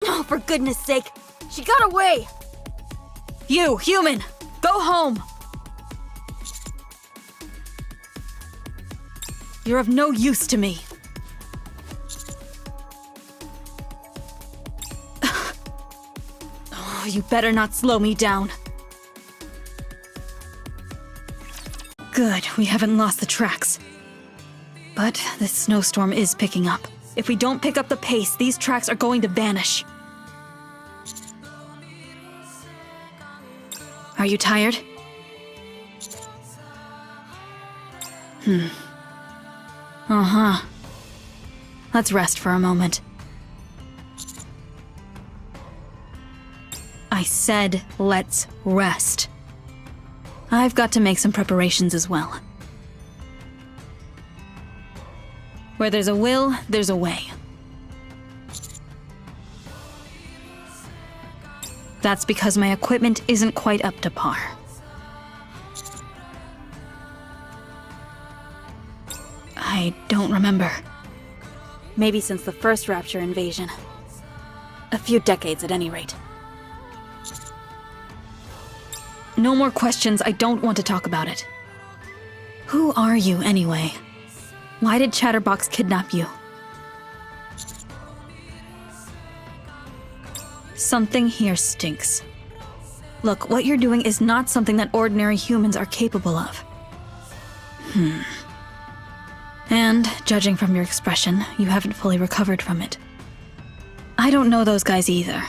Oh, for goodness sake! She got away! You, human! Go home! You're of no use to me. Oh, you better not slow me down. Good, we haven't lost the tracks. But this snowstorm is picking up. If we don't pick up the pace, these tracks are going to vanish. Are you tired? Uh-huh. Let's rest for a moment. I said let's rest. I've got to make some preparations as well. Where there's a will, there's a way. That's because my equipment isn't quite up to par. I don't remember. Maybe since the first Rapture invasion. A few decades at any rate. No more questions, I don't want to talk about it. Who are you, anyway? Why did Chatterbox kidnap you? Something here stinks. Look, what you're doing is not something that ordinary humans are capable of. And, judging from your expression, you haven't fully recovered from it. I don't know those guys either.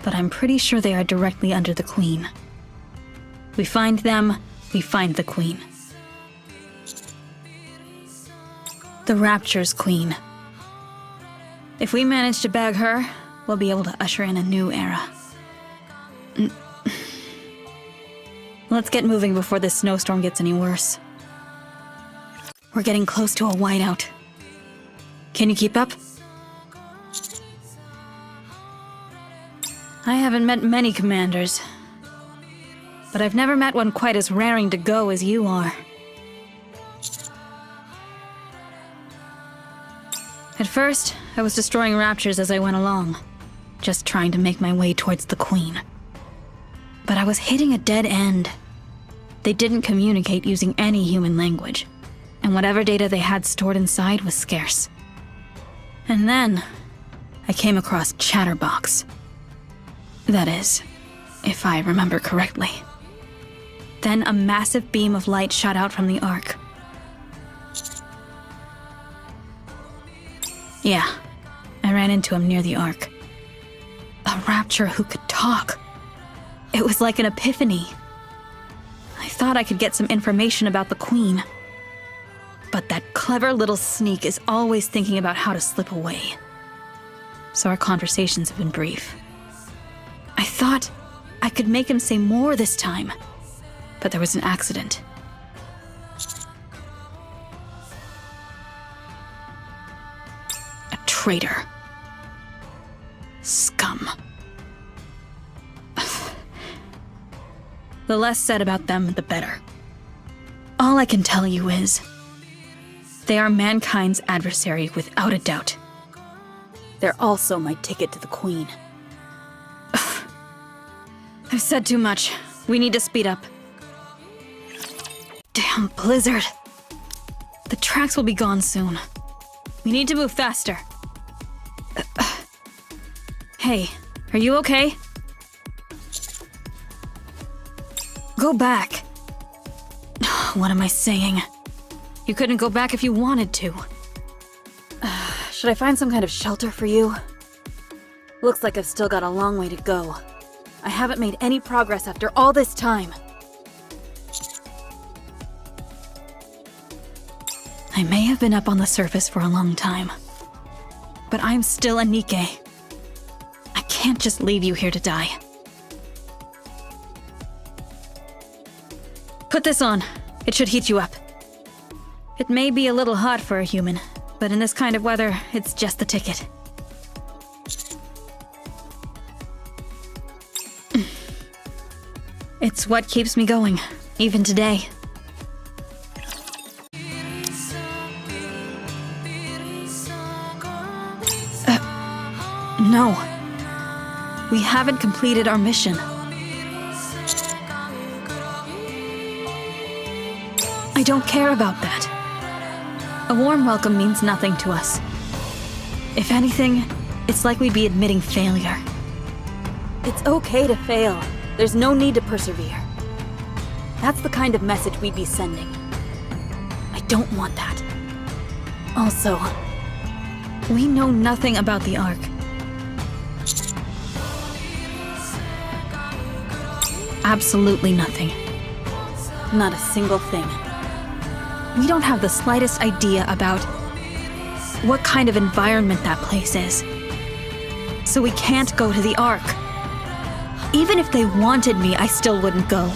But I'm pretty sure they are directly under the Queen. We find them, we find the Queen. The Rapture's Queen. If we manage to bag her, we'll be able to usher in a new era. Let's get moving before this snowstorm gets any worse. We're getting close to a whiteout. Can you keep up? I haven't met many commanders, but I've never met one quite as raring to go as you are. At first, I was destroying raptures as I went along, just trying to make my way towards the Queen. But I was hitting a dead end. They didn't communicate using any human language, and whatever data they had stored inside was scarce. And then, I came across Chatterbox. That is, if I remember correctly. Then a massive beam of light shot out from the Ark. Yeah, I ran into him near the Ark. A rapture who could talk. It was like an epiphany. I thought I could get some information about the Queen. But that clever little sneak is always thinking about how to slip away. So our conversations have been brief. I thought I could make him say more this time, but there was an accident. A traitor. Scum. The less said about them, the better. All I can tell you is, they are mankind's adversary without a doubt. They're also my ticket to the Queen. I've said too much. We need to speed up. Damn blizzard. The tracks will be gone soon. We need to move faster. Hey, are you okay? Go back. What am I saying? You couldn't go back if you wanted to. Should I find some kind of shelter for you? Looks like I've still got a long way to go. I haven't made any progress after all this time. I may have been up on the surface for a long time, but I'm still a Nikke. I can't just leave you here to die. Put this on. It should heat you up. It may be a little hot for a human, but in this kind of weather, it's just the ticket. It's what keeps me going, even today. No. We haven't completed our mission. I don't care about that. A warm welcome means nothing to us. If anything, it's like we'd be admitting failure. It's okay to fail. There's no need to persevere. That's the kind of message we'd be sending. I don't want that. Also, we know nothing about the Ark. Absolutely nothing. Not a single thing. We don't have the slightest idea about what kind of environment that place is. So we can't go to the Ark. Even if they wanted me, I still wouldn't go.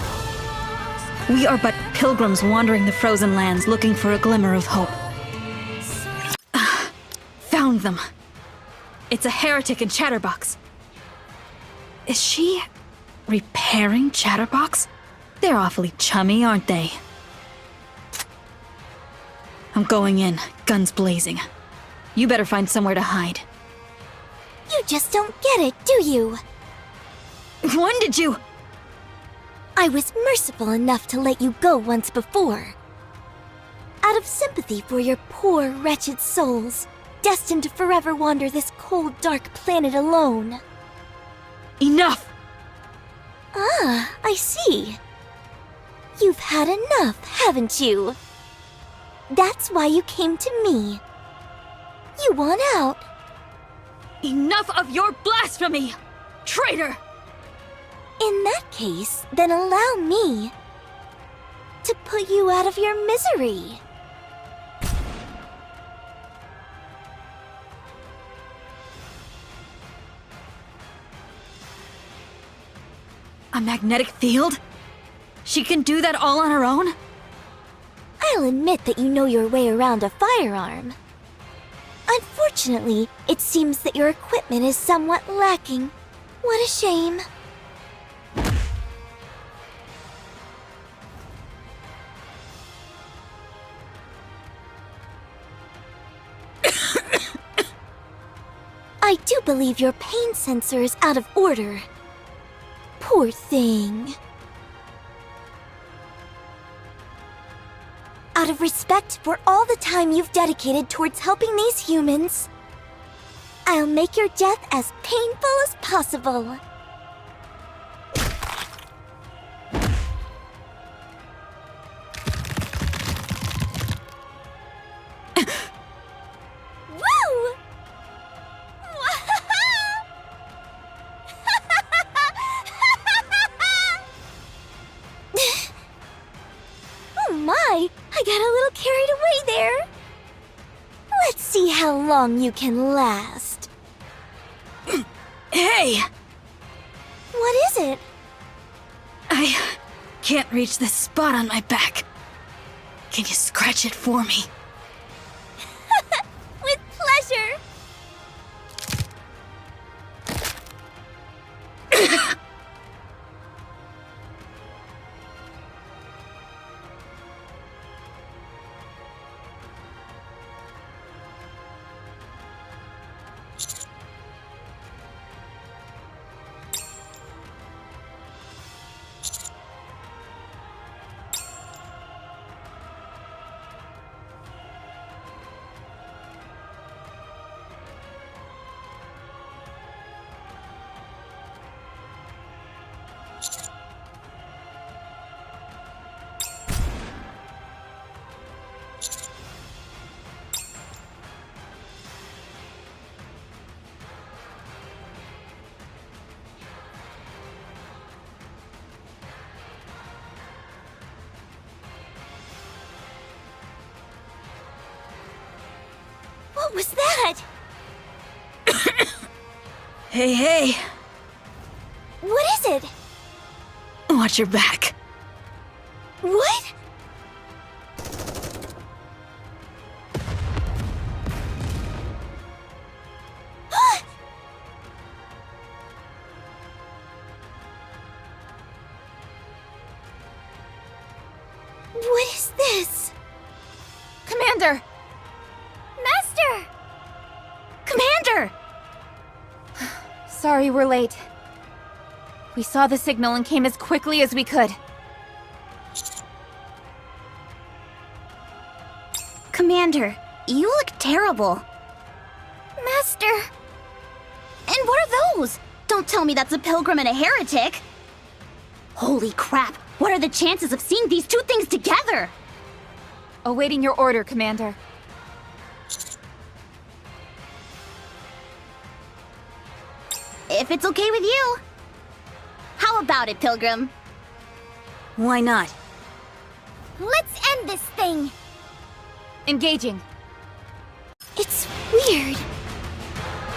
We are but pilgrims wandering the frozen lands looking for a glimmer of hope. Found them. It's a heretic in Chatterbox. Is she repairing Chatterbox? They're awfully chummy, aren't they? I'm going in, guns blazing. You better find somewhere to hide. You just don't get it, do you? When did you? I was merciful enough to let you go once before. Out of sympathy for your poor, wretched souls, destined to forever wander this cold, dark planet alone. Enough! Ah, I see. You've had enough, haven't you? That's why you came to me. You want out. Enough of your blasphemy! Traitor! In that case, then allow me to put you out of your misery. A magnetic field? She can do that all on her own? I'll admit that you know your way around a firearm. Unfortunately, it seems that your equipment is somewhat lacking. What a shame. I do believe your pain sensor is out of order. Poor thing. Out of respect for all the time you've dedicated towards helping these humans, I'll make your death as painful as possible. Woo! Oh my! I got a little carried away there. Let's see how long you can last. Hey! What is it? I can't reach this spot on my back. Can you scratch it for me? With pleasure. What was that? Hey! What is it? Watch your back. What? What is this? Commander! Master! Commander! Sorry we're late. We saw the signal and came as quickly as we could. Commander, you look terrible. Master! And what are those? Don't tell me that's a pilgrim and a heretic! Holy crap! What are the chances of seeing these two things together? Awaiting your order, Commander. If it's okay with you. How about it, Pilgrim? Why not? Let's end this thing! Engaging. It's weird.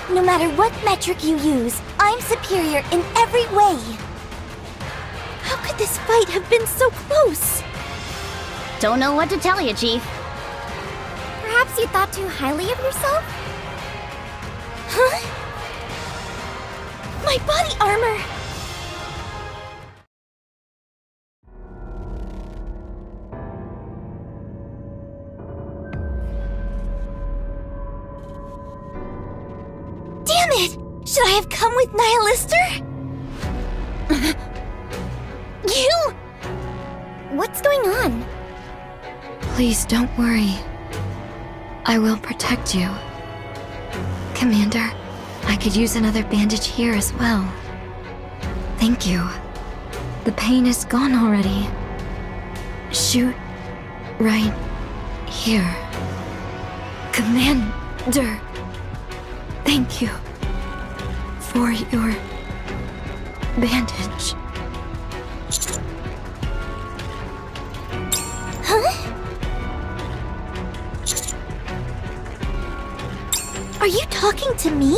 No matter what metric you use, I'm superior in every way. How could this fight have been so close? Don't know what to tell you, Chief. Perhaps you thought too highly of yourself? Huh? My body armor! Damn it! Should I have come with Nihilister? You! What's going on? Please don't worry. I will protect you. Commander, I could use another bandage here as well. Thank you. The pain is gone already. Shoot right here. Commander, thank you for your bandage. Are you talking to me?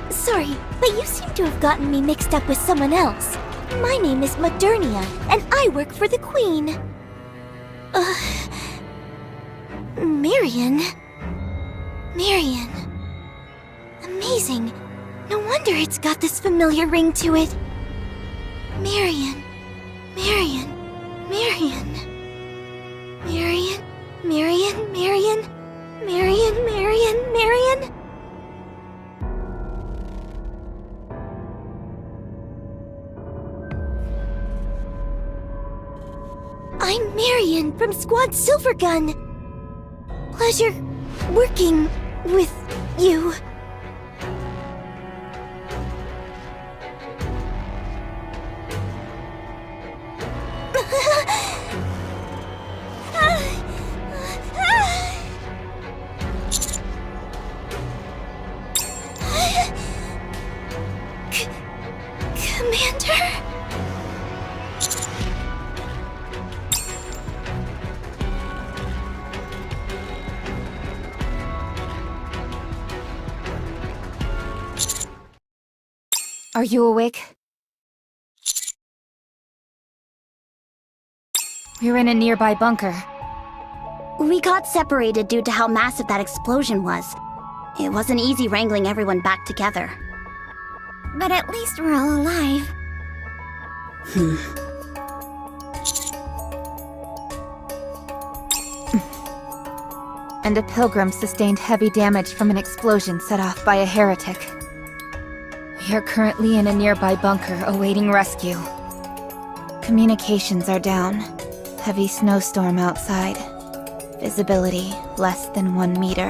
Sorry, but you seem to have gotten me mixed up with someone else. My name is Modernia, and I work for the Queen. Marion? Marion. Amazing. No wonder it's got this familiar ring to it. Marion. Marion. Marion. Marion. Marion. Marion. Marion. Marion. Marion. I'm Marion from Squad Silvergun. Pleasure working with you. Commander? Are you awake? We're in a nearby bunker. We got separated due to how massive that explosion was. It wasn't easy wrangling everyone back together. But at least we're all alive. And a pilgrim sustained heavy damage from an explosion set off by a heretic. We are currently in a nearby bunker awaiting rescue. Communications are down. Heavy snowstorm outside. Visibility less than 1 meter.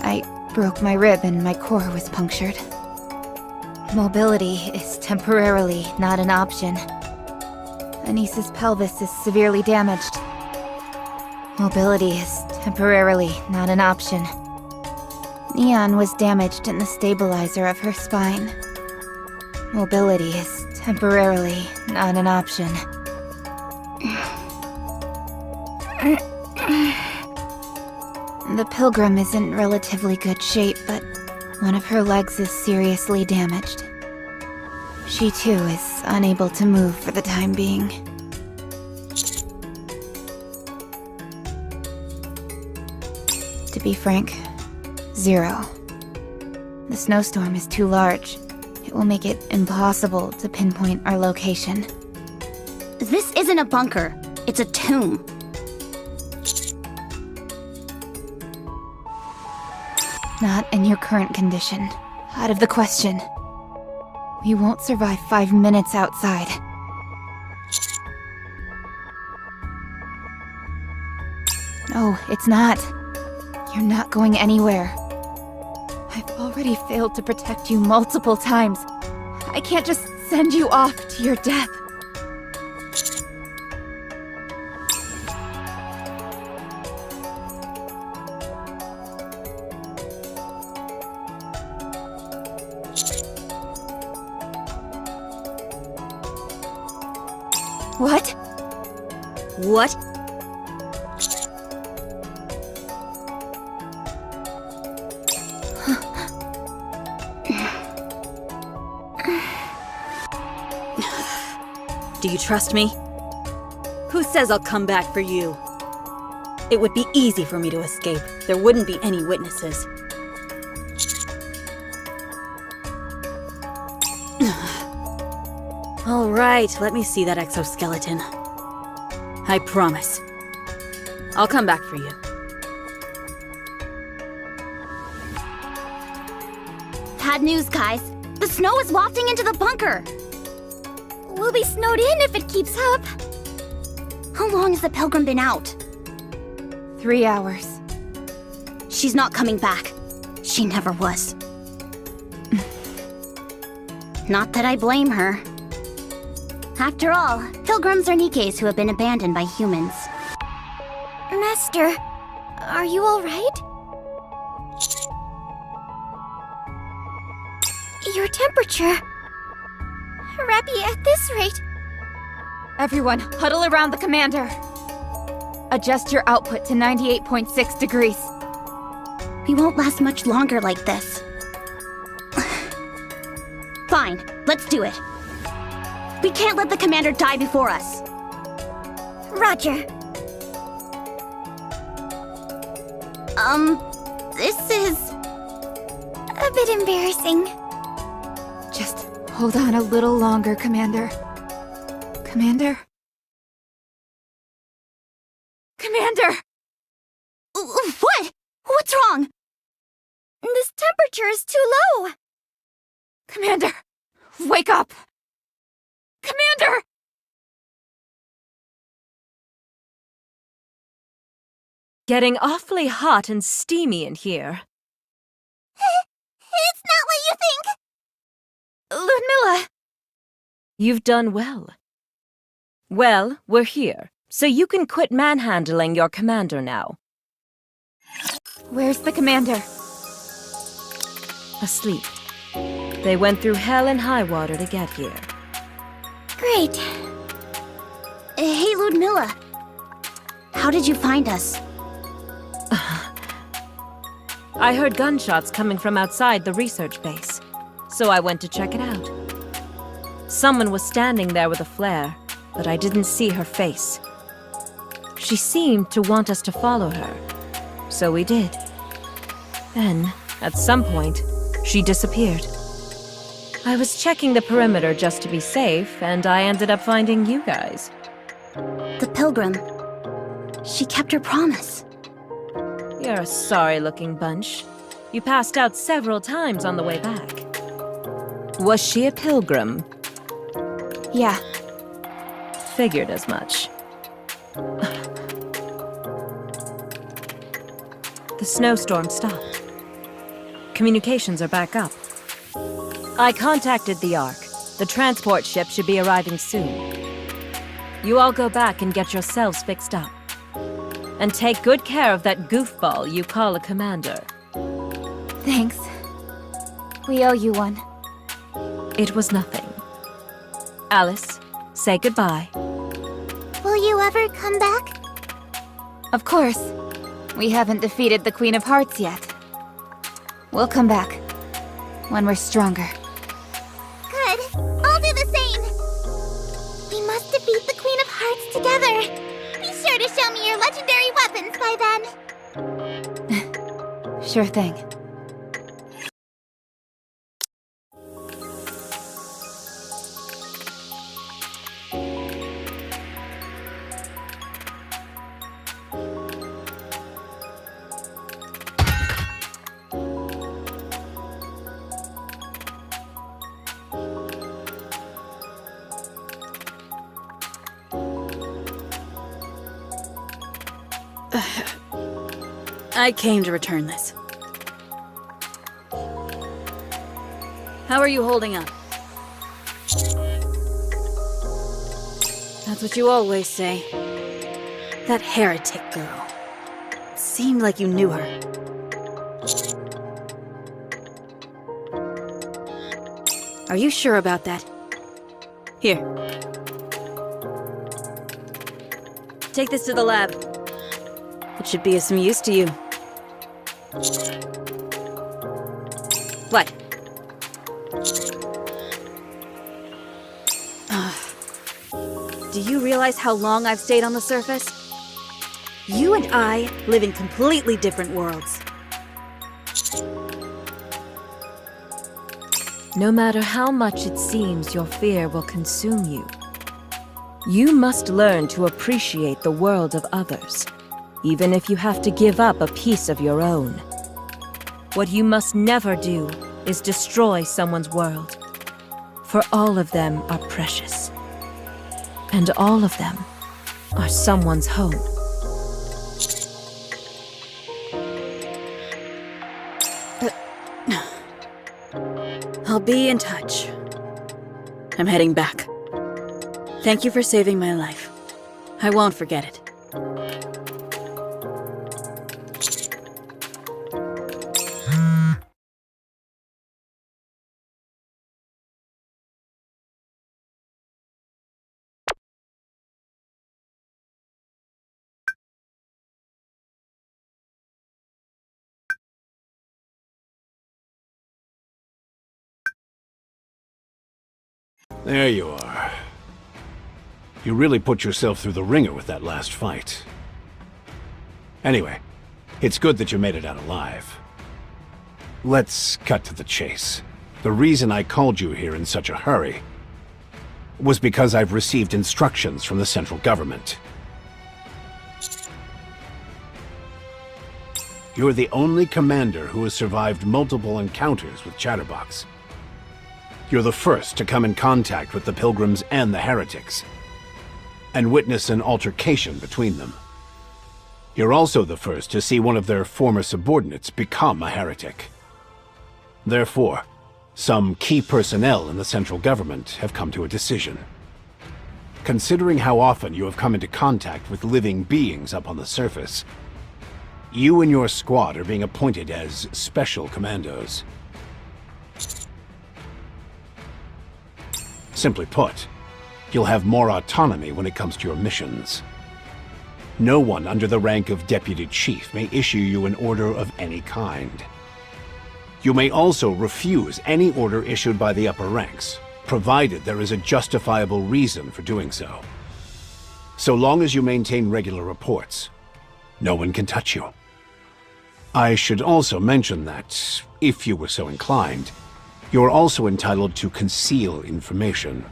I broke my rib and my core was punctured. Mobility is temporarily not an option. Anisa's pelvis is severely damaged. Mobility is temporarily not an option. Neon was damaged in the stabilizer of her spine. Mobility is temporarily not an option. The pilgrim is in relatively good shape, but one of her legs is seriously damaged. She too is unable to move for the time being. To be frank, 0. The snowstorm is too large. It will make it impossible to pinpoint our location. This isn't a bunker. It's a tomb. Not in your current condition. Out of the question. We won't survive 5 minutes outside. No, it's not. You're not going anywhere. I've already failed to protect you multiple times. I can't just send you off to your death. What? What? Do you trust me? Who says I'll come back for you? It would be easy for me to escape. There wouldn't be any witnesses. All right, let me see that exoskeleton. I promise. I'll come back for you. Bad news, guys. The snow is wafting into the bunker. We'll be snowed in if it keeps up. How long has the Pilgrim been out? 3 hours. She's not coming back. She never was. Not that I blame her. After all, pilgrims are Nikkes who have been abandoned by humans. Master, are you all right? Your temperature... Rappy, at this rate... Everyone, huddle around the commander. Adjust your output to 98.6 degrees. We won't last much longer like this. Fine, let's do it. We can't let the commander die before us. Roger. This is... a bit embarrassing. Just hold on a little longer, Commander. Commander? Commander! What? What's wrong? This temperature is too low. Commander! Wake up! Commander! Getting awfully hot and steamy in here. It's not what you think. Ludmilla! You've done well. Well, we're here, so you can quit manhandling your commander now. Where's the commander? Asleep. They went through hell and high water to get here. Great. Hey, Ludmilla. How did you find us? I heard gunshots coming from outside the research base, so I went to check it out. Someone was standing there with a flare, but I didn't see her face. She seemed to want us to follow her, so we did. Then, at some point, she disappeared. I was checking the perimeter just to be safe, and I ended up finding you guys. The Pilgrim. She kept her promise. You're a sorry-looking bunch. You passed out several times on the way back. Was she a pilgrim? Yeah. Figured as much. The snowstorm stopped. Communications are back up. I contacted the Ark. The transport ship should be arriving soon. You all go back and get yourselves fixed up. And take good care of that goofball you call a commander. Thanks. We owe you one. It was nothing. Alice, say goodbye. Will you ever come back? Of course. We haven't defeated the Queen of Hearts yet. We'll come back. When we're stronger. Good. I'll do the same. We must defeat the Queen of Hearts together. Be sure to show me your legendary weapons by then. Sure thing. I came to return this. How are you holding up? That's what you always say. That heretic girl. It seemed like you knew her. Are you sure about that? Here. Take this to the lab. It should be of some use to you. What? Do you realize how long I've stayed on the surface? You and I live in completely different worlds. No matter how much it seems your fear will consume you, you must learn to appreciate the world of others, even if you have to give up a piece of your own. What you must never do is destroy someone's world, for all of them are precious, and all of them are someone's home. I'll be in touch. I'm heading back. Thank you for saving my life. I won't forget it. There you are. You really put yourself through the ringer with that last fight. Anyway, it's good that you made it out alive. Let's cut to the chase. The reason I called you here in such a hurry was because I've received instructions from the central government. You're the only commander who has survived multiple encounters with Chatterbox. You're the first to come in contact with the Pilgrims and the Heretics, and witness an altercation between them. You're also the first to see one of their former subordinates become a heretic. Therefore, some key personnel in the central government have come to a decision. Considering how often you have come into contact with living beings up on the surface, you and your squad are being appointed as special commandos. Simply put, you'll have more autonomy when it comes to your missions. No one under the rank of Deputy Chief may issue you an order of any kind. You may also refuse any order issued by the upper ranks, provided there is a justifiable reason for doing so. So long as you maintain regular reports, no one can touch you. I should also mention that, if you were so inclined, you are also entitled to conceal information.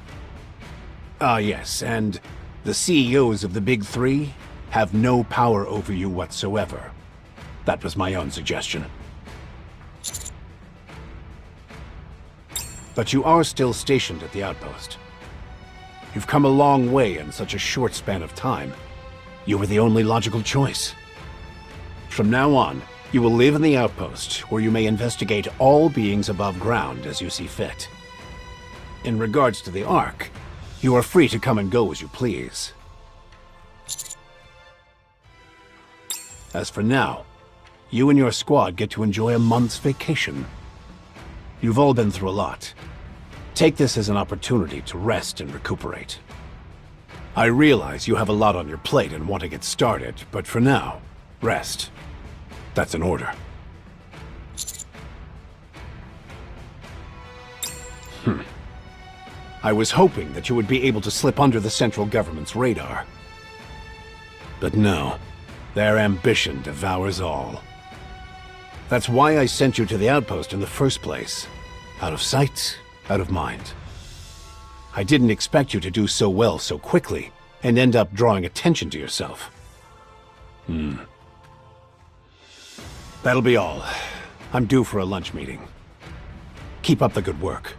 Yes, and the CEOs of the Big Three have no power over you whatsoever. That was my own suggestion. But you are still stationed at the outpost. You've come a long way in such a short span of time. You were the only logical choice. From now on, you will live in the outpost, where you may investigate all beings above ground as you see fit. In regards to the Ark, you are free to come and go as you please. As for now, you and your squad get to enjoy a month's vacation. You've all been through a lot. Take this as an opportunity to rest and recuperate. I realize you have a lot on your plate and want to get started, but for now, rest. That's an order. I was hoping that you would be able to slip under the central government's radar. But no, their ambition devours all. That's why I sent you to the outpost in the first place. Out of sight, out of mind. I didn't expect you to do so well so quickly, and end up drawing attention to yourself. That'll be all. I'm due for a lunch meeting. Keep up the good work.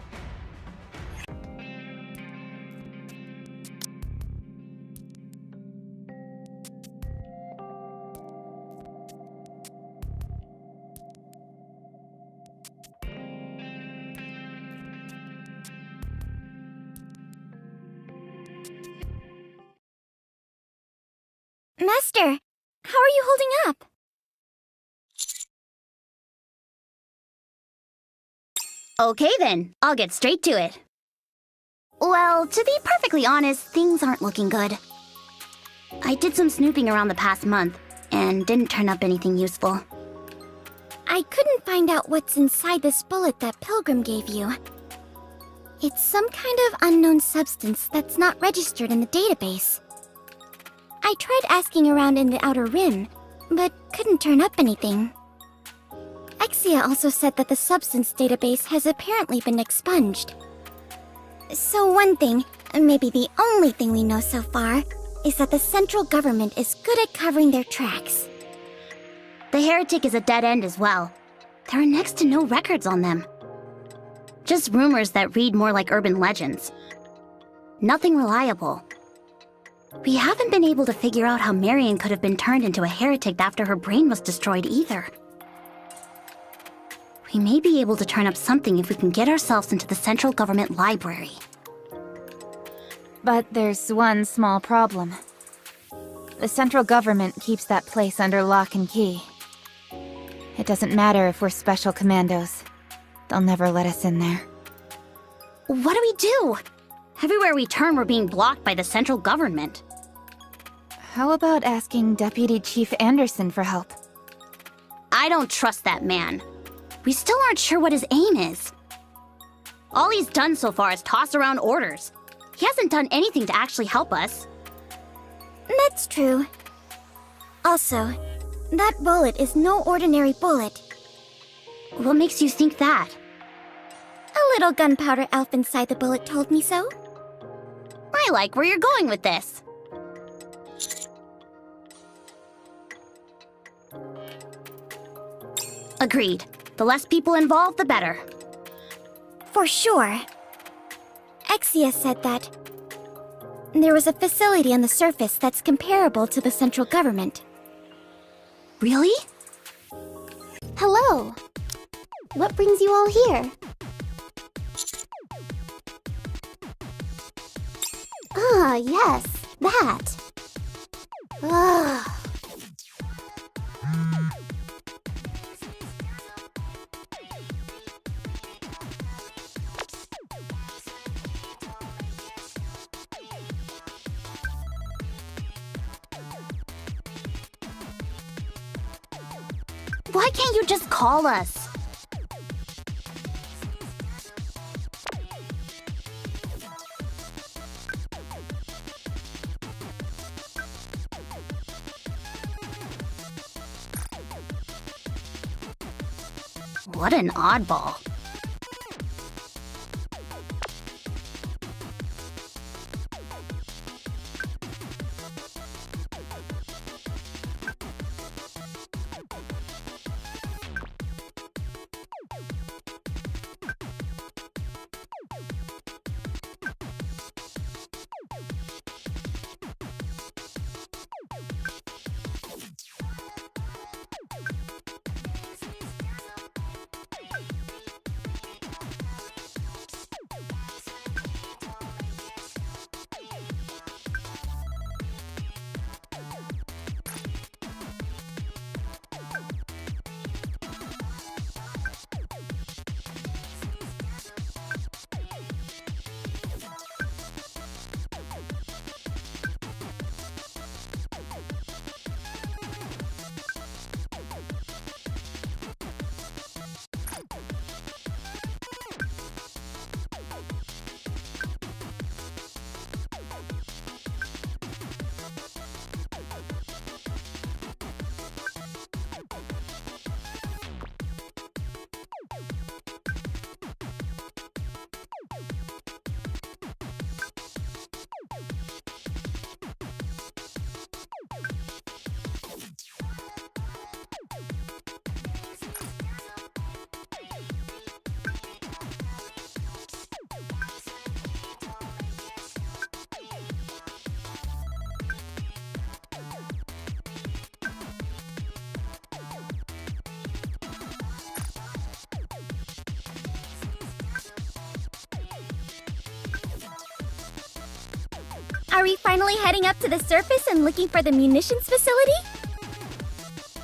Esther, how are you holding up? Okay then, I'll get straight to it. Well, to be perfectly honest, things aren't looking good. I did some snooping around the past month, and didn't turn up anything useful. I couldn't find out what's inside this bullet that Pilgrim gave you. It's some kind of unknown substance that's not registered in the database. I tried asking around in the Outer Rim, but couldn't turn up anything. Exia also said that the substance database has apparently been expunged. So one thing, maybe the only thing we know so far, is that the central government is good at covering their tracks. The heretic is a dead end as well. There are next to no records on them. Just rumors that read more like urban legends. Nothing reliable. We haven't been able to figure out how Marion could have been turned into a heretic after her brain was destroyed either. We may be able to turn up something if we can get ourselves into the central government library. But there's one small problem. The central government keeps that place under lock and key. It doesn't matter if we're special commandos. They'll never let us in there. What do we do? Everywhere we turn, we're being blocked by the central government. How about asking Deputy Chief Anderson for help? I don't trust that man. We still aren't sure what his aim is. All he's done so far is toss around orders. He hasn't done anything to actually help us. That's true. Also, that bullet is no ordinary bullet. What makes you think that? A little gunpowder elf inside the bullet told me so. I like where you're going with this. Agreed. The less people involved, the better. For sure. Exia said that there was a facility on the surface that's comparable to the central government. Really? Hello. What brings you all here? Ah, yes, that. Ugh. Why can't you just call us? What an oddball. Are we finally heading up to the surface and looking for the munitions facility?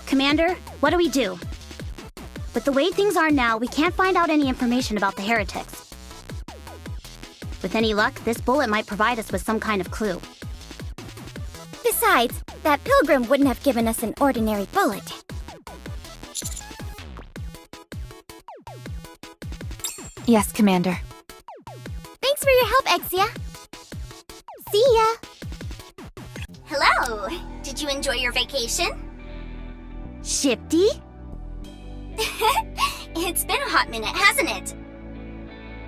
Commander, what do we do? With the way things are now, we can't find out any information about the heretics. With any luck, this bullet might provide us with some kind of clue. Besides, that pilgrim wouldn't have given us an ordinary bullet. Yes, Commander. Thanks for your help, Exia. See ya. Hello. Did you enjoy your vacation? Shifty? It's been a hot minute, hasn't it?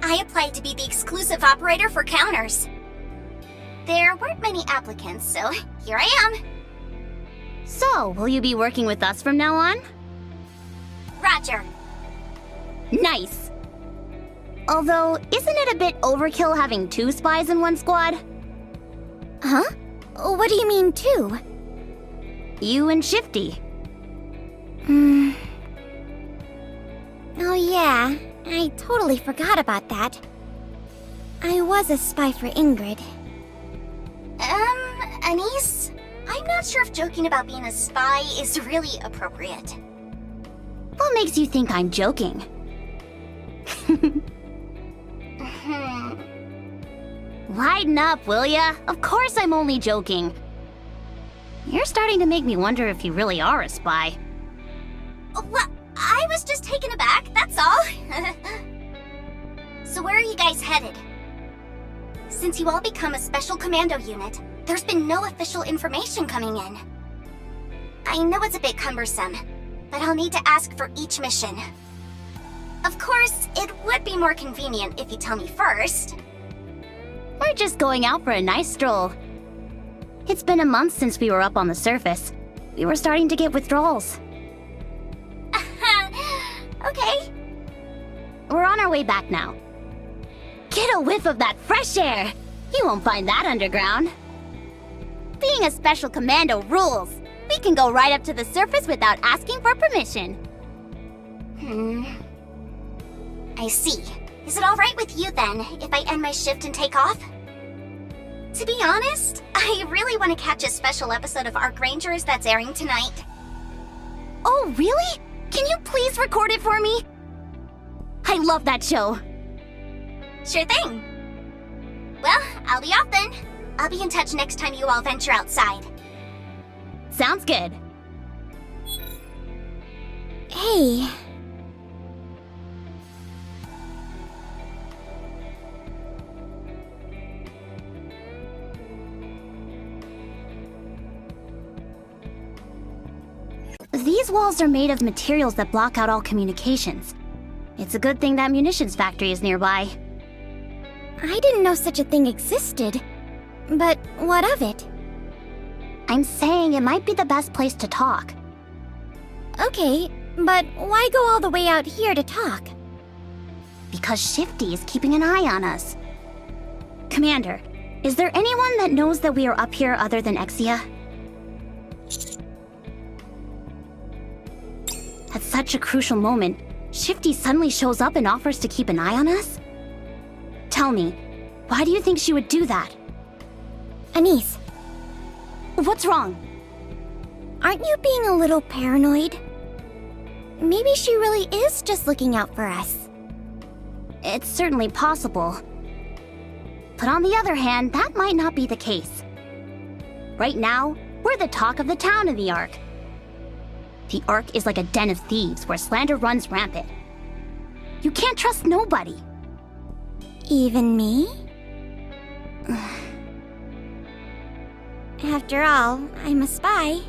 I applied to be the exclusive operator for counters. There weren't many applicants, so here I am. So, will you be working with us from now on? Roger. Nice! Although, isn't it a bit overkill having 2 spies in one squad? Huh? What do you mean, two? You and Shifty. Oh yeah, I totally forgot about that. I was a spy for Ingrid. Anise? I'm not sure if joking about being a spy is really appropriate. What makes you think I'm joking? Lighten up, will ya? Of course I'm only joking. You're starting to make me wonder if you really are a spy. What? I was just taken aback, that's all. So where are you guys headed? Since you all become a special commando unit, there's been no official information coming in. I know it's a bit cumbersome, but I'll need to ask for each mission. Of course, it would be more convenient if you tell me first. We're just going out for a nice stroll. It's been a month since we were up on the surface. We were starting to get withdrawals. Okay. We're on our way back now. Get a whiff of that fresh air! You won't find that underground. Being a special commando rules. We can go right up to the surface without asking for permission. I see. Is it alright with you then, if I end my shift and take off? To be honest, I really want to catch a special episode of Arc Rangers that's airing tonight. Oh, really? Can you please record it for me? I love that show. Sure thing. Well, I'll be off then. I'll be in touch next time you all venture outside. Sounds good. Hey. These walls are made of materials that block out all communications. It's a good thing that munitions factory is nearby. I didn't know such a thing existed. But what of it? I'm saying it might be the best place to talk. Okay, but why go all the way out here to talk? Because Shifty is keeping an eye on us. Commander, is there anyone that knows that we are up here other than Exia? At such a crucial moment, Shifty suddenly shows up and offers to keep an eye on us? Tell me, why do you think she would do that? Anise, What's wrong? aren't you being a little paranoid? Maybe she really is just looking out for us. It's certainly possible. But on the other hand, that might not be the case. Right now, we're the talk of the town in the Ark. The Ark is like a den of thieves where slander runs rampant. You can't trust nobody. Even me? After all, I'm a spy.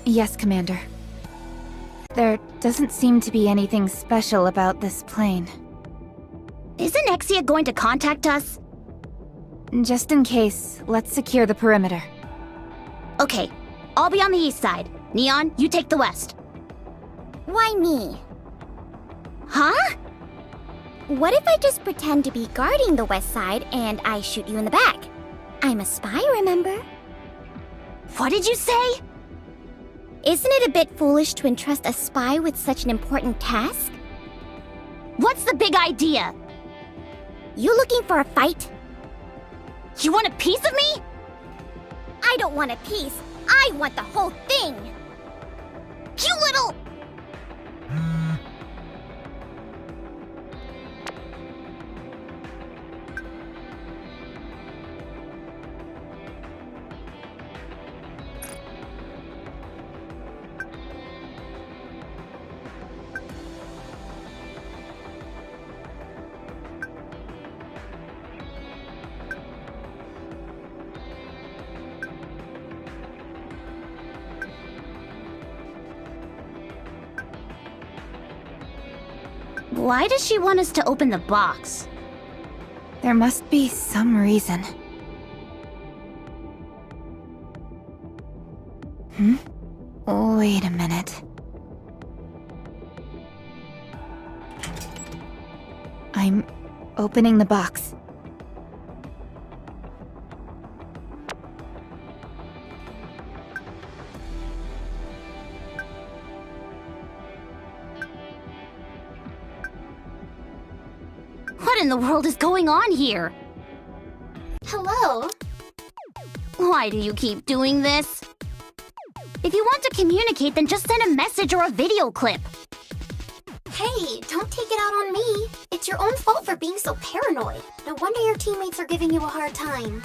Yes, Commander. There doesn't seem to be anything special about this plane. Isn't Exia going to contact us? Just in case, let's secure the perimeter. Okay, I'll be on the east side. Neon, you take the west. Why me? Huh? What if I just pretend to be guarding the west side and I shoot you in the back? I'm a spy, remember? What did you say? Isn't it a bit foolish to entrust a spy with such an important task? What's the big idea? You looking for a fight? You want a piece of me? I don't want a piece. I want the whole thing. You little... Why does she want us to open the box? There must be some reason. Wait a minute. I'm opening the box. What in the world is going on here? Hello? Why do you keep doing this? If you want to communicate, then just send a message or a video clip. Hey, don't take it out on me. It's your own fault for being so paranoid. No wonder your teammates are giving you a hard time.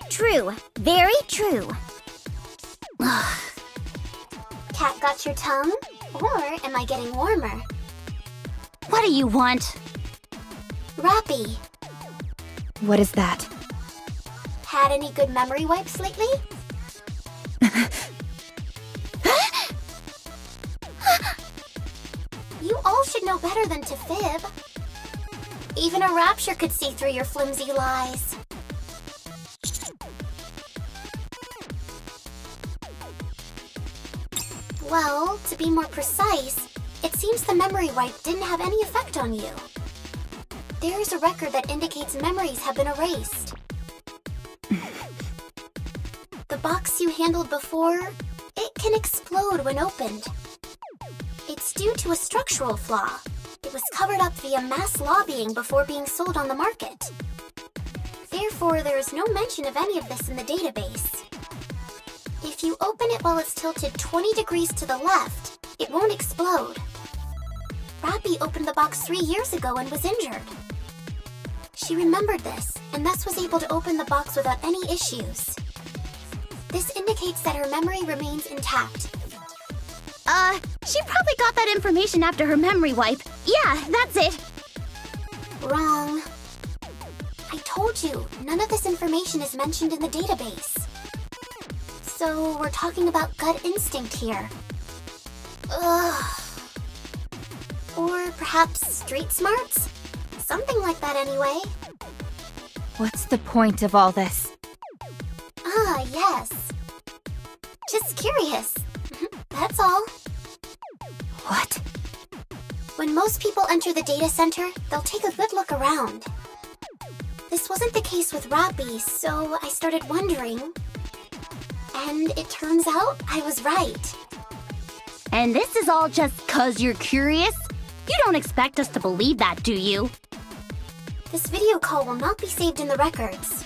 True. Very true. Cat got your tongue? Or am I getting warmer? What do you want? Rappy, What is that? had any good memory wipes lately? You all should know better than to fib. Even a rapture could see through your flimsy lies. Well, to be more precise, it seems the memory wipe didn't have any effect on you. There is a record that indicates memories have been erased. The box you handled before, it can explode when opened. It's due to a structural flaw. It was covered up via mass lobbying before being sold on the market. Therefore, there is no mention of any of this in the database. If you open it while it's tilted 20 degrees to the left, it won't explode. Rappy opened the box 3 years ago and was injured. She remembered this, and thus was able to open the box without any issues. This indicates that her memory remains intact. She probably got that information after her memory wipe. Yeah, that's it. Wrong. I told you, none of this information is mentioned in the database. So, we're talking about gut instinct here. Ugh. Or perhaps street smarts? Something like that anyway. What's the point of all this? Ah, yes. Just curious. That's all. What? When most people enter the data center, they'll take a good look around. This wasn't the case with Rappy, so I started wondering. And it turns out I was right. And this is all just 'cause you're curious? You don't expect us to believe that, do you? This video call will not be saved in the records.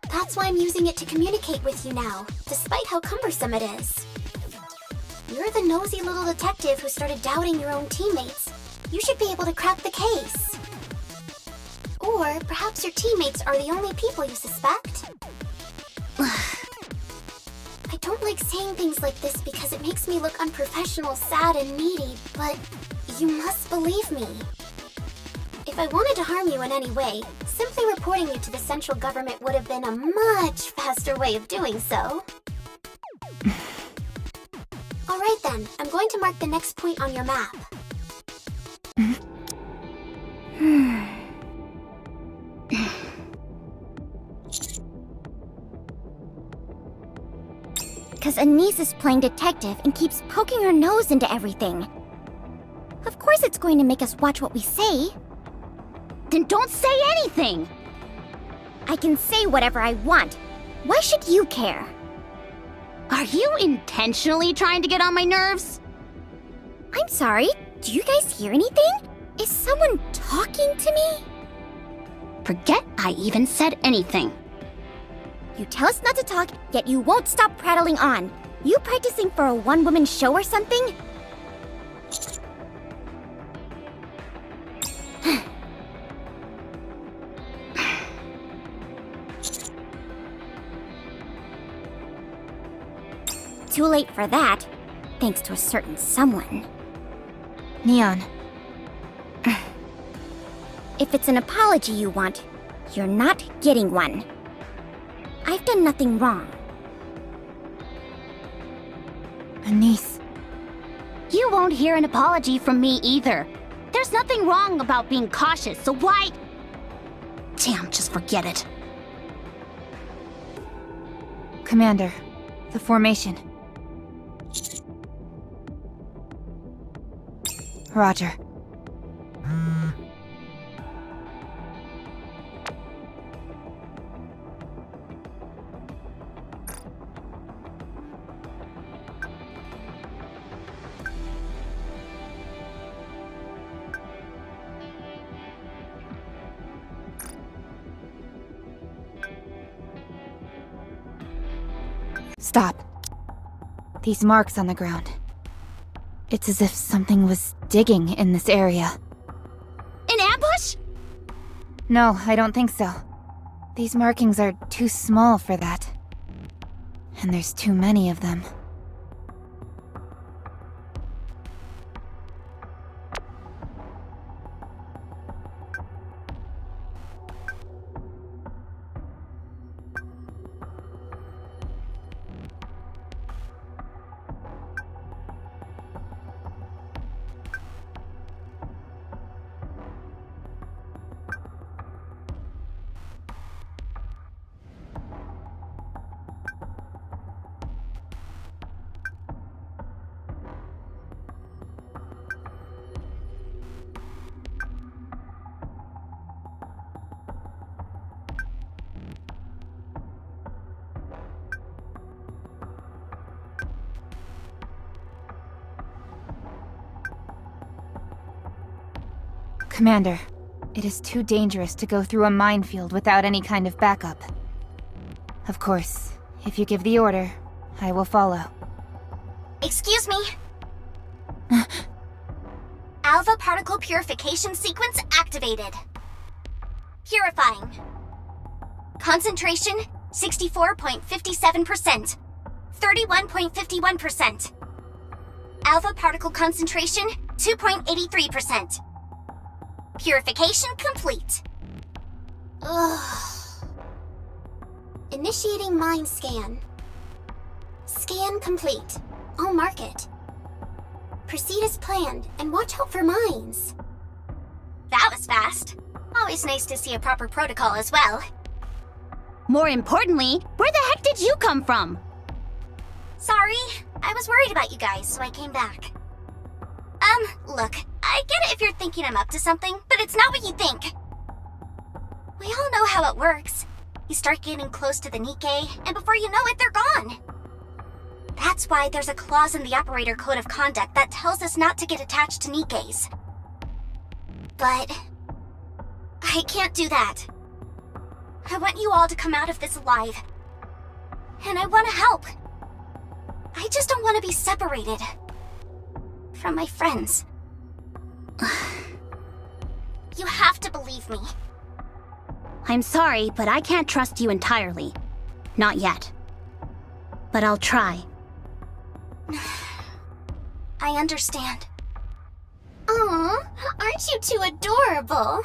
That's why I'm using it to communicate with you now, despite how cumbersome it is. You're the nosy little detective who started doubting your own teammates. You should be able to crack the case. Or perhaps your teammates are the only people you suspect. I don't like saying things like this because it makes me look unprofessional, sad, and needy, but you must believe me. If I wanted to harm you in any way, simply reporting you to the central government would have been a much faster way of doing so. Alright then, I'm going to mark the next point on your map. Because Anise is playing detective and keeps poking her nose into everything. Of course it's going to make us watch what we say. Then don't say anything! I can say whatever I want. Why should you care? Are you intentionally trying to get on my nerves? I'm sorry, do you guys hear anything? Is someone talking to me? Forget I even said anything. You tell us not to talk, yet you won't stop prattling on. You practicing for a one-woman show or something? Too late for that, thanks to a certain someone. Neon. If it's an apology you want, you're not getting one. I've done nothing wrong. Anise. You won't hear an apology from me either. There's nothing wrong about being cautious, so why... Damn, just forget it. Commander, the formation. Roger. Stop. These marks on the ground. It's as if something was digging in this area. An ambush? No, I don't think so. These markings are too small for that. And there's too many of them. Commander, it is too dangerous to go through a minefield without any kind of backup. Of course, if you give the order, I will follow. Excuse me. Alpha particle purification sequence activated. Purifying. Concentration 64.57%. 31.51%. Alpha particle concentration 2.83%. Purification complete. Ugh. Initiating mind scan. Scan complete. I'll mark it. Proceed as planned and watch out for mines. That was fast. Always nice to see a proper protocol as well. More importantly, where the heck did you come from? Sorry, I was worried about you guys, so I came back. Look, I get it if you're thinking I'm up to something, but it's not what you think. We all know how it works. You start getting close to the Nikke, and before you know it, they're gone. That's why there's a clause in the Operator Code of Conduct that tells us not to get attached to Nikkes. But I can't do that. I want you all to come out of this alive. And I want to help. I just don't want to be separated from my friends. You have to believe me. I'm sorry, but I can't trust you entirely. Not yet. But I'll try. I understand. Aw, aren't you two adorable?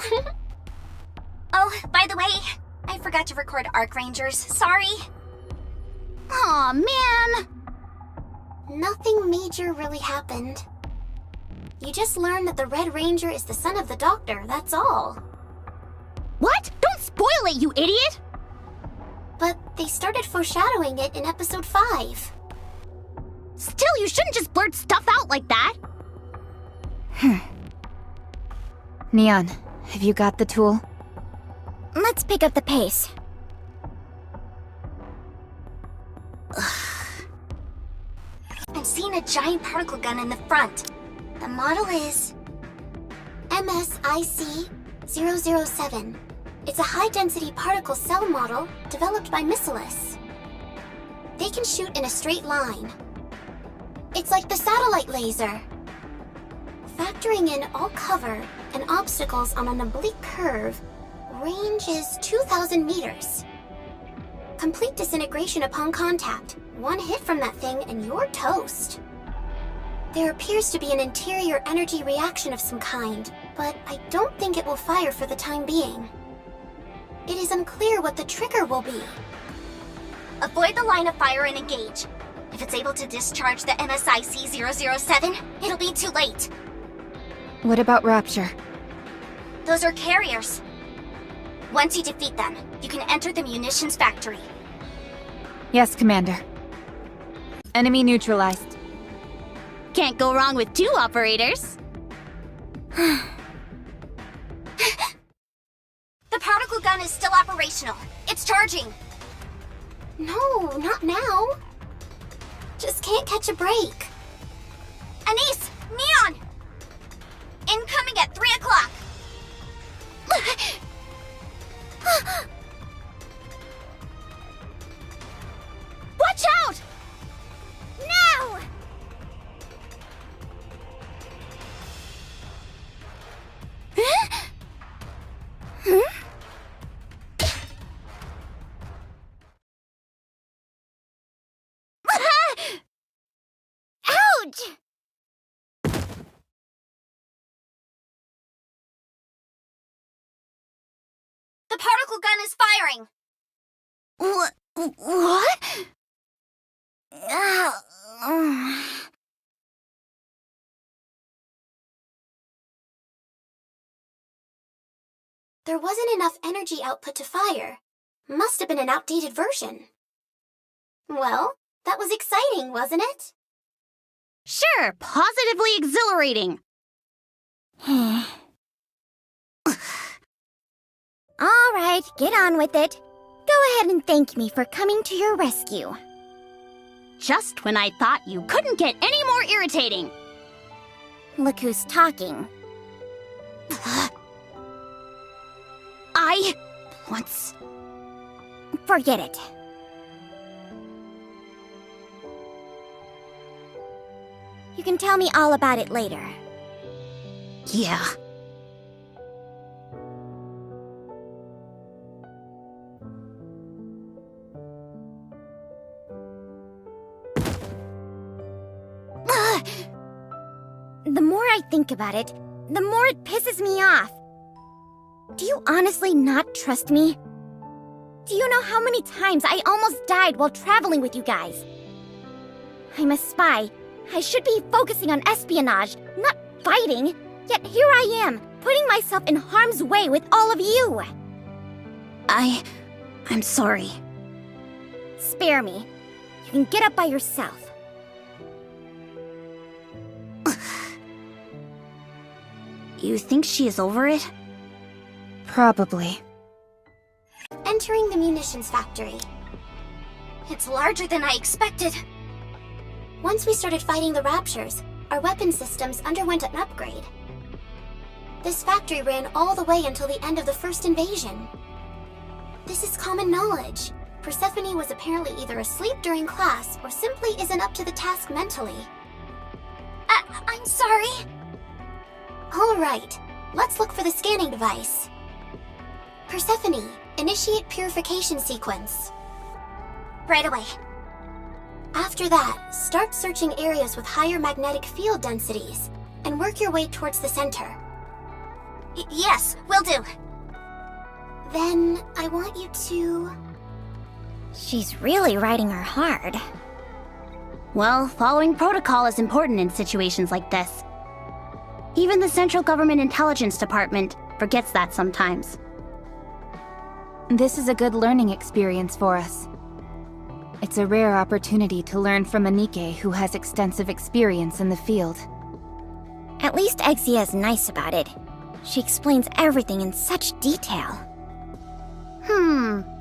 Oh, by the way, I forgot to record Arc Rangers. Sorry. Aw, man! Nothing major really happened. You just learned that the Red Ranger is the son of the Doctor, that's all. What? Don't spoil it, you idiot! But they started foreshadowing it in episode 5. Still, you shouldn't just blurt stuff out like that! Neon, have you got the tool? Let's pick up the pace. I'm seeing a giant particle gun in the front. The model is MSIC-007. It's a high-density particle cell model developed by Missilis. They can shoot in a straight line. It's like the satellite laser. Factoring in all cover and obstacles on an oblique curve, range is 2,000 meters. Complete disintegration upon contact. One hit from that thing and you're toast. There appears to be an interior energy reaction of some kind, but I don't think it will fire for the time being. It is unclear what the trigger will be. Avoid the line of fire and engage. If it's able to discharge the MSIC-007, it'll be too late. What about Rapture? Those are carriers. Once you defeat them, you can enter the munitions factory. Yes, Commander. Enemy neutralized. Can't go wrong with 2 operators. The particle gun is still operational. It's charging. No, not now. Just can't catch a break. Anise! Neon! Incoming at 3 o'clock! Watch out! Now! Ouch! The particle gun is firing! What? There wasn't enough energy output to fire. Must have been an outdated version. Well, that was exciting, wasn't it? Sure, positively exhilarating. All right, get on with it. Go ahead and thank me for coming to your rescue. Just when I thought you couldn't get any more irritating. Look who's talking. I once... Forget it. You can tell me all about it later. Yeah. The more I think about it, the more it pisses me off. Do you honestly not trust me? Do you know how many times I almost died while traveling with you guys? I'm a spy. I should be focusing on espionage, not fighting. Yet here I am, putting myself in harm's way with all of you. I'm sorry. Spare me. You can get up by yourself. You think she is over it? Probably. Entering the munitions factory. It's larger than I expected. Once we started fighting the Raptures, our weapon systems underwent an upgrade. This factory ran all the way until the end of the first invasion. This is common knowledge. Persephone was apparently either asleep during class or simply isn't up to the task mentally. I'm sorry. All right, let's look for the scanning device. Persephone, initiate purification sequence. Right away. After that, start searching areas with higher magnetic field densities and work your way towards the center. Yes, will do. Then I want you to... She's really riding her hard. Well, following protocol is important in situations like this. Even the Central Government Intelligence Department forgets that sometimes. This is a good learning experience for us. It's a rare opportunity to learn from a Nikke who has extensive experience in the field. At least Exia is nice about it. She explains everything in such detail.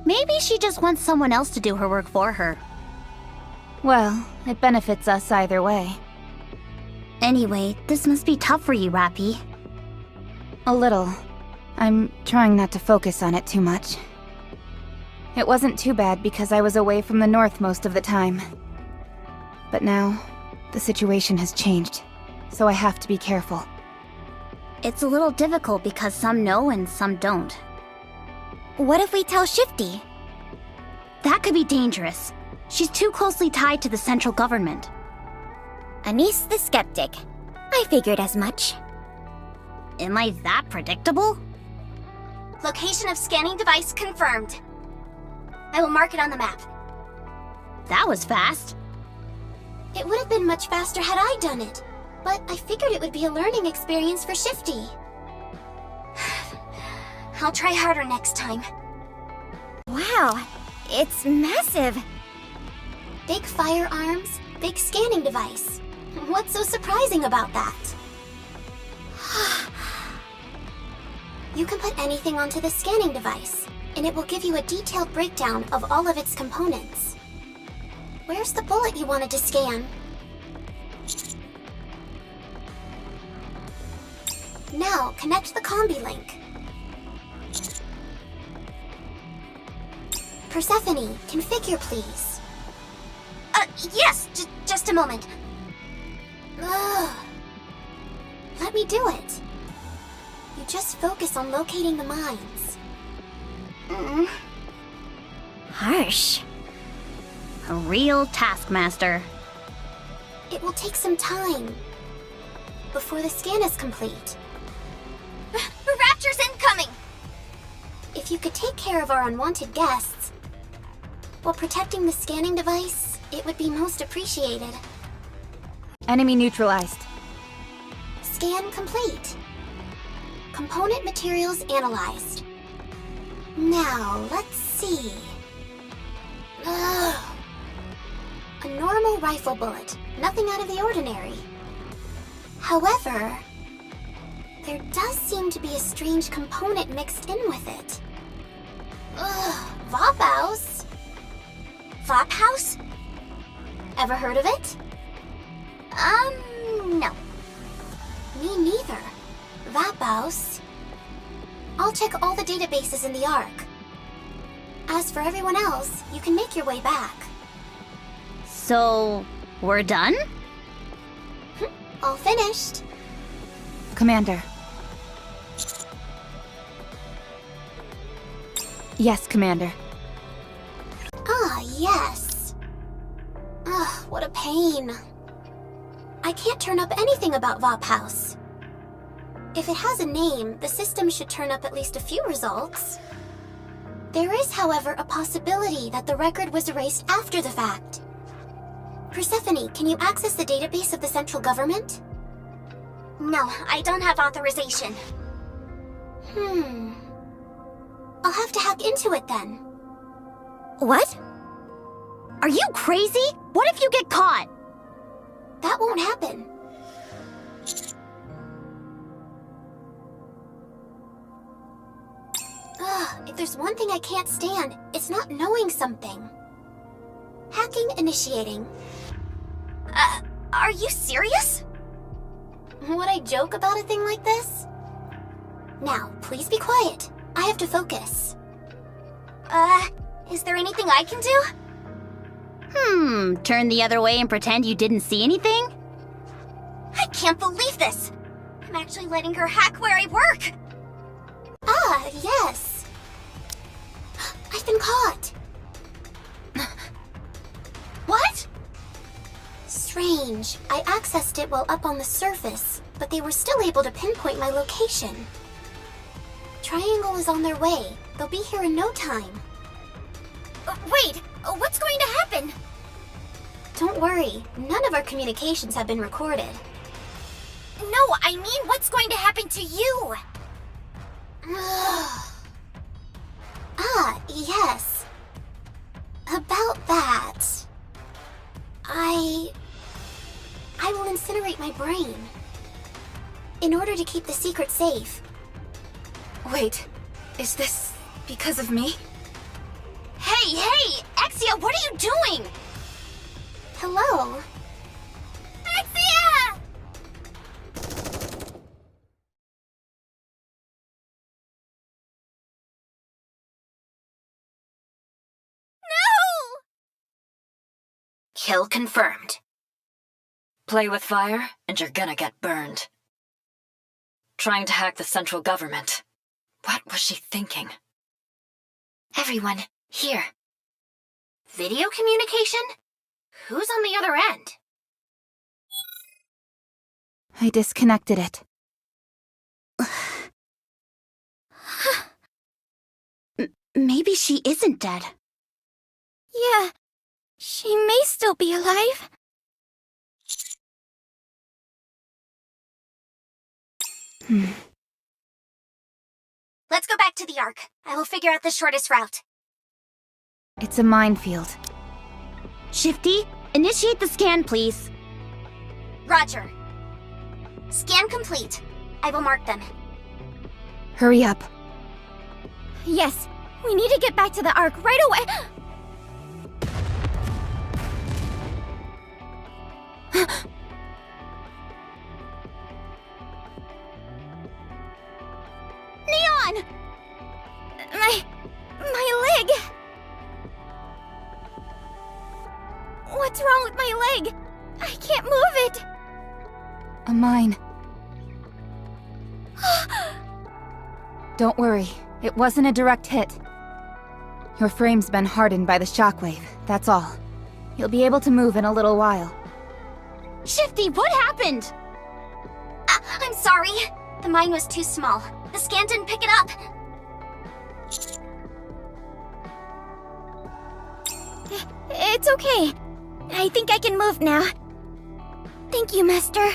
Maybe she just wants someone else to do her work for her. Well, it benefits us either way. Anyway, this must be tough for you, Rappy. A little. I'm trying not to focus on it too much. It wasn't too bad because I was away from the north most of the time. But now, the situation has changed, so I have to be careful. It's a little difficult because some know and some don't. What if we tell Shifty? That could be dangerous. She's too closely tied to the central government. Anise the skeptic. I figured as much. Am I that predictable? Location of scanning device confirmed. I will mark it on the map. That was fast. It would have been much faster had I done it, but I figured it would be a learning experience for Shifty. I'll try harder next time. Wow, it's massive. Big firearms, big scanning device. What's so surprising about that? You can put anything onto the scanning device, and it will give you a detailed breakdown of all of its components. Where's the bullet you wanted to scan? Now, connect the combi link. Persephone, configure please. Yes, just a moment. Ugh. Let me do it. You just focus on locating the mines. Harsh. A real taskmaster. It will take some time before the scan is complete. Rapture's incoming! If you could take care of our unwanted guests while protecting the scanning device, it would be most appreciated. Enemy neutralized. Scan complete. Component materials analyzed. Now, let's see. Ugh. A normal rifle bullet, nothing out of the ordinary. However, there does seem to be a strange component mixed in with it. Ugh, Vophouse? Vophouse? Ever heard of it? No. Me neither. Vophouse. I'll check all the databases in the Ark. As for everyone else, you can make your way back. So, we're done? All finished. Commander. Yes, Commander. Ah, yes. Ugh, what a pain. I can't turn up anything about Vophouse. If it has a name, the system should turn up at least a few results. There is, however, a possibility that the record was erased after the fact. Persephone, can you access the database of the central government? No, I don't have authorization. I'll have to hack into it then. What? Are you crazy? What if you get caught? That won't happen. Ugh, if there's one thing I can't stand, it's not knowing something. Hacking initiating. Are you serious? Would I joke about a thing like this? Now, please be quiet. I have to focus. Is there anything I can do? Turn the other way and pretend you didn't see anything? I can't believe this! I'm actually letting her hack where I work! Ah, yes! I've been caught! What? Strange. I accessed it while up on the surface, but they were still able to pinpoint my location. Triangle is on their way. They'll be here in no time. Wait! What's going to happen? Don't worry, none of our communications have been recorded. No, I mean, what's going to happen to you? Yes. About that. I will incinerate my brain. In order to keep the secret safe. Wait, is this because of me? Hey! Exia, what are you doing? Hello? Exia! No! Kill confirmed. Play with fire, and you're gonna get burned. Trying to hack the central government. What was she thinking? Everyone, here. Video communication? Who's on the other end? I disconnected it. Maybe she isn't dead. Yeah, she may still be alive. Let's go back to the Ark. I will figure out the shortest route. It's a minefield. Shifty, initiate the scan, please. Roger. Scan complete. I will mark them. Hurry up. Yes, we need to get back to the Ark right away. Neon! My leg! What's wrong with my leg? I can't move it! A mine. Don't worry, it wasn't a direct hit. Your frame's been hardened by the shockwave, that's all. You'll be able to move in a little while. Shifty, what happened? I'm sorry. The mine was too small. The scan didn't pick it up. It's okay. I think I can move now. Thank you, Master.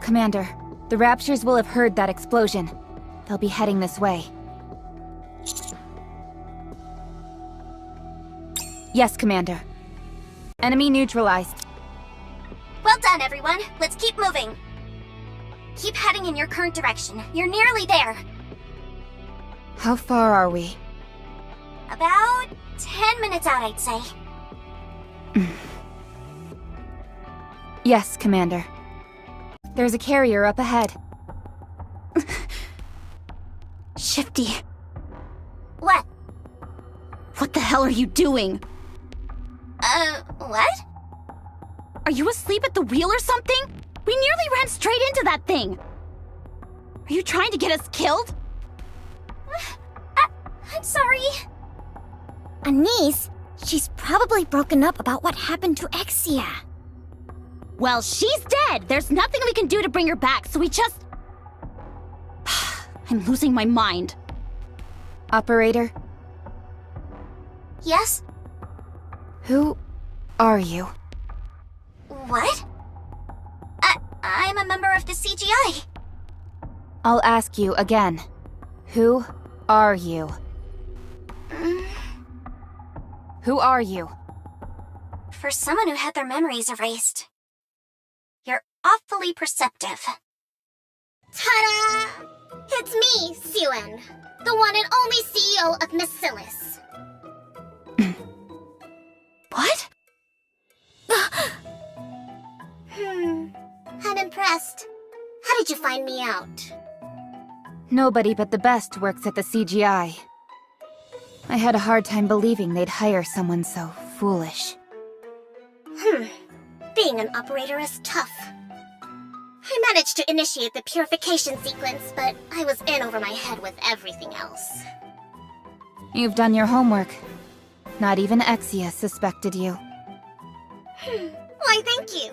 Commander, the Raptures will have heard that explosion. They'll be heading this way. Yes, Commander. Enemy neutralized. Well done, everyone. Let's keep moving. Keep heading in your current direction. You're nearly there. How far are we? About 10 minutes out, I'd say. Yes, Commander. There's a carrier up ahead. Shifty, What? what the hell are you doing? What? Are you asleep at the wheel or something? We nearly ran straight into that thing. Are you trying to get us killed? I'm sorry. Anise, she's probably broken up about what happened to Exia. Well, she's dead. There's nothing we can do to bring her back, so we just... I'm losing my mind. Operator, Yes? who are you? What? I'm a member of the CGI. I'll ask you again. Who are you? Who are you? For someone who had their memories erased, you're awfully perceptive. Ta-da! It's me, Suen, the one and only CEO of Macilis. What? I'm impressed. How did you find me out? Nobody but the best works at the CGI. I had a hard time believing they'd hire someone so foolish. Being an operator is tough. I managed to initiate the purification sequence, but I was in over my head with everything else. You've done your homework. Not even Exia suspected you. Why, thank you.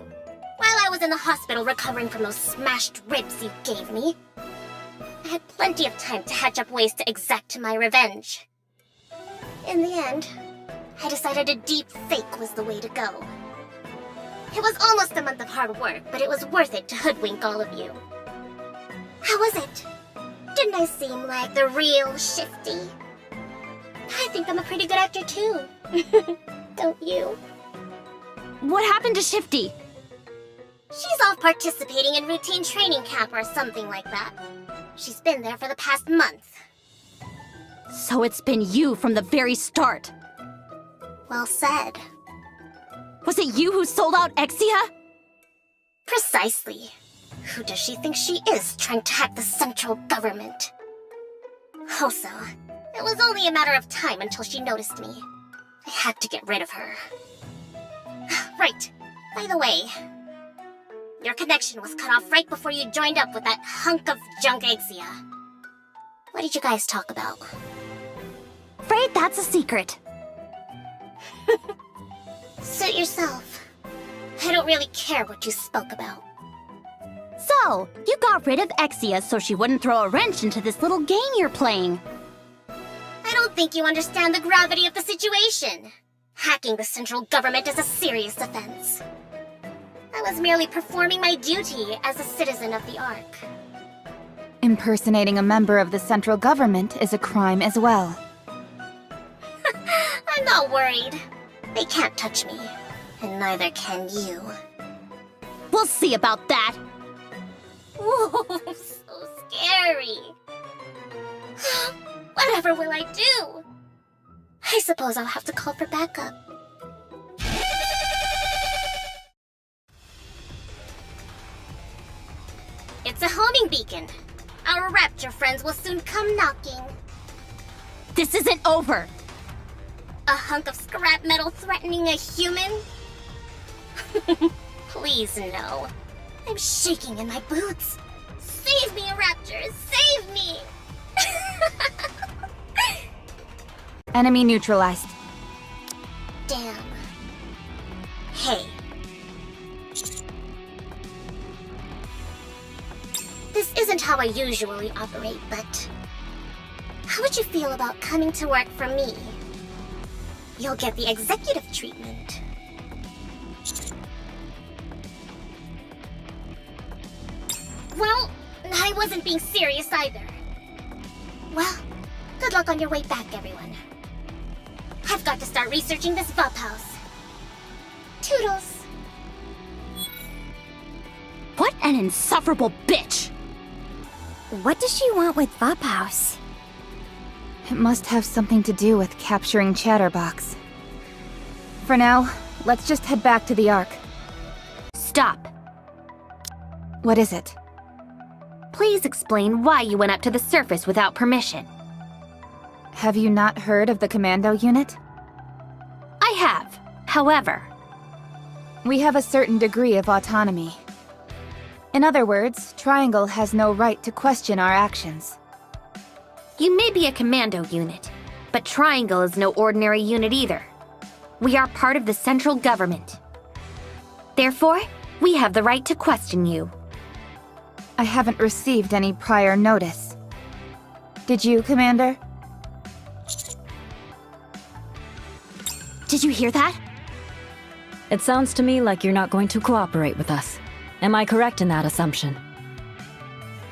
While I was in the hospital recovering from those smashed ribs you gave me, I had plenty of time to hatch up ways to exact my revenge. In the end, I decided a deep fake was the way to go. It was almost a month of hard work, but it was worth it to hoodwink all of you. How was it? Didn't I seem like the real Shifty? I think I'm a pretty good actor too. Don't you? What happened to Shifty? She's off participating in routine training camp or something like that. She's been there for the past month. So it's been you from the very start. Well said. Was it you who sold out Exia? Precisely. Who does she think she is, trying to hack the central government? Also, it was only a matter of time until she noticed me. I had to get rid of her. Right. By the way, your connection was cut off right before you joined up with that hunk of junk Exia. What did you guys talk about? Afraid that's a secret. Suit yourself. I don't really care what you spoke about. So, you got rid of Exia so she wouldn't throw a wrench into this little game you're playing. I don't think you understand the gravity of the situation. Hacking the central government is a serious offense. I was merely performing my duty as a citizen of the Ark. Impersonating a member of the central government is a crime as well. I'm not worried. They can't touch me, and neither can you. We'll see about that. Whoa, so scary. Whatever will I do? I suppose I'll have to call for backup. It's a homing beacon. Our rapture friends will soon come knocking. This isn't over. A hunk of scrap metal threatening a human? Please, no. I'm shaking in my boots. Save me, Raptors! Save me! Enemy neutralized. Damn. Hey. This isn't how I usually operate, but... how would you feel about coming to work for me? You'll get the executive treatment. Well, I wasn't being serious either. Well, good luck on your way back, everyone. I've got to start researching this VUP house. Toodles. What an insufferable bitch! What does she want with VUP House? It must have something to do with capturing Chatterbox. For now, let's just head back to the Ark. Stop. What is it? Please explain why you went up to the surface without permission. Have you not heard of the commando unit? I have. However, We have a certain degree of autonomy. In other words, Triangle has no right to question our actions. you may be a commando unit, but Triangle is no ordinary unit either. We are part of the central government. Therefore, we have the right to question you. I haven't received any prior notice. Did you, Commander? Did you hear that? It sounds to me like you're not going to cooperate with us. Am I correct in that assumption?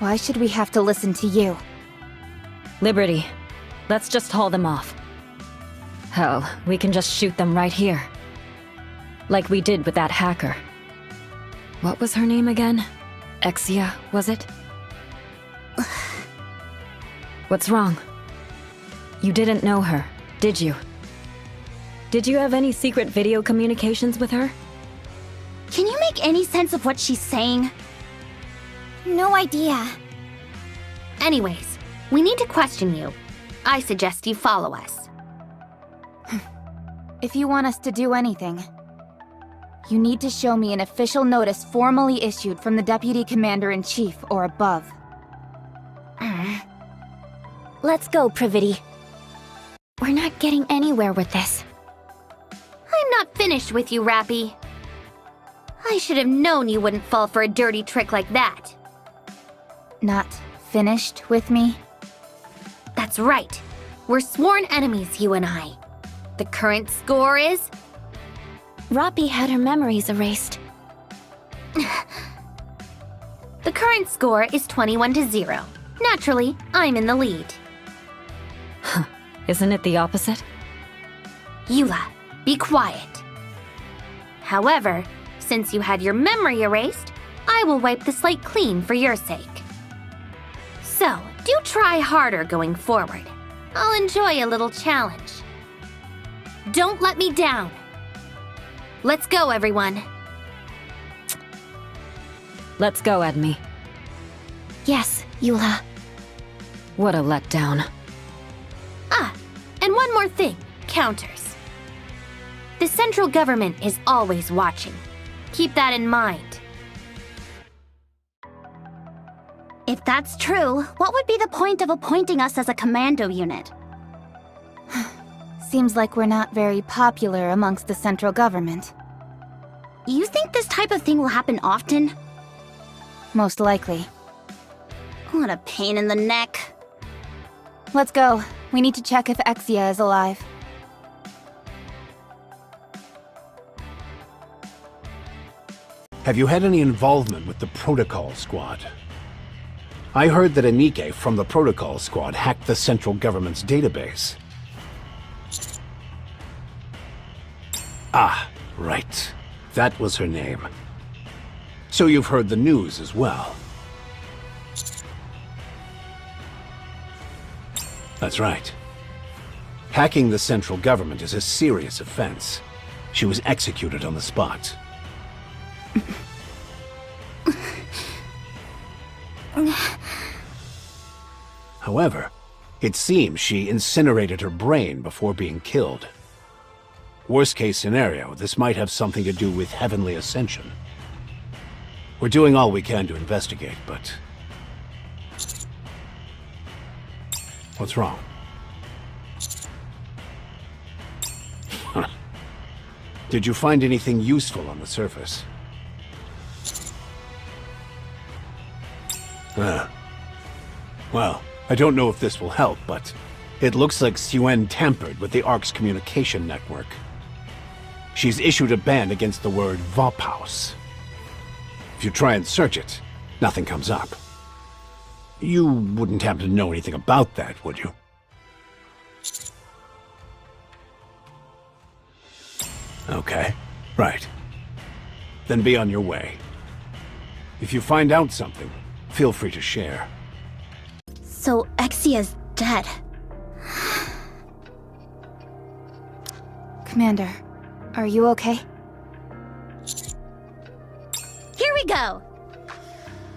Why should we have to listen to you? Liberty, let's just haul them off. Hell, we can just shoot them right here. Like we did with that hacker. What was her name again? Exia, was it? What's wrong? You didn't know her, did you? Did you have any secret video communications with her? Can you make any sense of what she's saying? No idea. Anyways, we need to question you. I suggest you follow us. If you want us to do anything, you need to show me an official notice formally issued from the Deputy Commander-in-Chief or above. Let's go, Privity. We're not getting anywhere with this. I'm not finished with you, Rappy. I should have known you wouldn't fall for a dirty trick like that. Not finished with me? That's right. We're sworn enemies, you and I. The current score is... Rappy had her memories erased. The current score is 21-0. Naturally, I'm in the lead. Isn't it the opposite? Eula, be quiet. However, since you had your memory erased, I will wipe the slate clean for your sake. So, do try harder going forward. I'll enjoy a little challenge. Don't let me down. Let's go, everyone. Let's go, Edme. Yes, Eula. What a letdown. Ah, and one more thing, counters. The central government is always watching. Keep that in mind. If that's true, what would be the point of appointing us as a commando unit? Seems like we're not very popular amongst the central government. You think this type of thing will happen often? Most likely. What a pain in the neck. Let's go. We need to check if Exia is alive. Have you had any involvement with the Protocol Squad? I heard that a Nikke from the Protocol Squad hacked the central government's database. Ah, right. That was her name. So you've heard the news as well. That's right. Hacking the central government is a serious offense. She was executed on the spot. However, it seems she incinerated her brain before being killed. Worst case scenario, this might have something to do with Heavenly Ascension. We're doing all we can to investigate, but... What's wrong? Did you find anything useful on the surface? Well, I don't know if this will help, but it looks like Suen tampered with the Ark's communication network. She's issued a ban against the word Vophaus. If you try and search it, nothing comes up. You wouldn't happen to know anything about that, would you? Okay, right. Then be on your way. If you find out something, feel free to share. So Exia's dead. Commander, are you okay? Here we go!